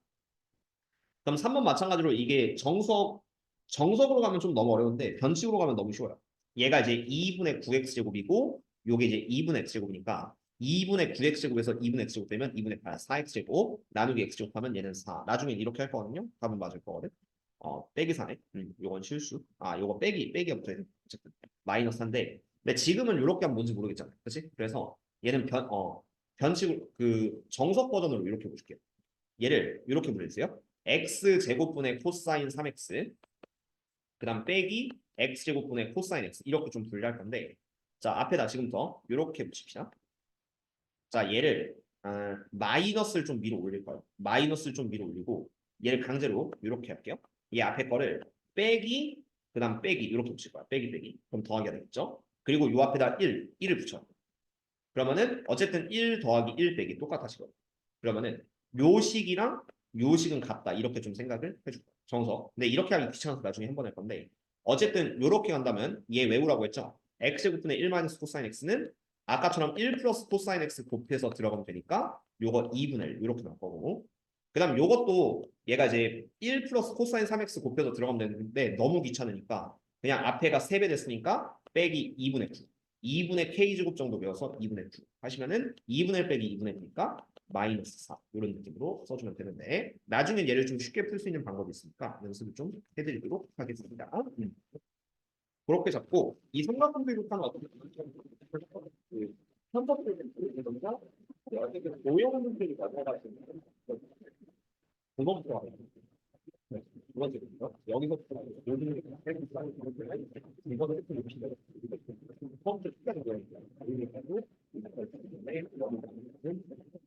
그럼 3번 마찬가지로 이게 정석으로 가면 좀 너무 어려운데 변칙으로 가면 너무 쉬워요. 얘가 이제 2분의 9x제곱이고 요게 이제 2분의 x제곱이니까 2분의 9x제곱에서 2분의 x제곱 되면 2분의 8, 4x제곱 나누기 x제곱 하면 얘는 4. 나중에 이렇게 할 거거든요. 답은 맞을 거거든. 빼기 4네. 요건 실수. 요거 빼기가 붙어야 돼. 어쨌든 마이너스 4인데 근데 지금은 이렇게 하면 뭔지 모르겠잖아요. 그렇지? 그래서 얘는 변칙을 그 정석 버전으로 이렇게 보실게요. 얘를 이렇게 보내주세요. x제곱분의 코사인 3x 그 다음 빼기 x제곱분의 코사인 x 이렇게 좀 분리할 건데 자 앞에다 지금부터 이렇게 붙입시다. 자 얘를 마이너스를 좀 위로 올릴 거예요. 마이너스를 좀 위로 올리고 얘를 강제로 이렇게 할게요. 이 앞에 거를 빼기 그 다음 빼기 이렇게 붙일 거야. 빼기 그럼 더하기가 되겠죠. 그리고 요 앞에다 1을 붙여. 그러면은 어쨌든 1 더하기 1 빼기 똑같아지거든. 그러면은 묘식이랑 묘식은 같다. 이렇게 좀 생각을 해줄 거야. 정석. 근데 이렇게 하기 귀찮아서 나중에 한 번 할 건데 어쨌든 이렇게 간다면 얘 외우라고 했죠. x제곱분의 1 마이너스 코사인 x는 아까처럼 1 플러스 코사인 x 곱해서 들어가면 되니까 요거 2분의 1 이렇게 나올 거고 그 다음 요것도 얘가 이제 1 플러스 코사인 3x 곱해서 들어가면 되는데 너무 귀찮으니까 그냥 앞에가 3배 됐으니까 빼기 2분의 9. 2분의 k제곱 정도 배워서 2분의 9 하시면은 2분의 1 빼기 2분의 9니까 마이너스 4 이런 느낌으로 써주면 되는데 나중에 얘를 좀 쉽게 풀 수 있는 방법이 있으니까 연습을 좀 해드리도록 하겠습니다. 그렇게 잡고 이 삼각형들부터는 어떻게 그 현석들은 어쨌든 모형들이 가져가시는 두 번부터 네, 두 번째거든요. 여기서부터 모든 게 이거는 처음부터 시작인 거예요.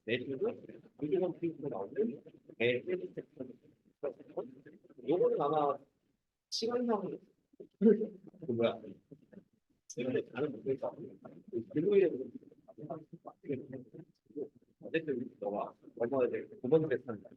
내주고 이쪽은 피부로 나오는 요거는 아마 시간상 그 뭐야 이런데 다른 문제가 글로에 어쨌든 너가 얼마나 두 번째 했는데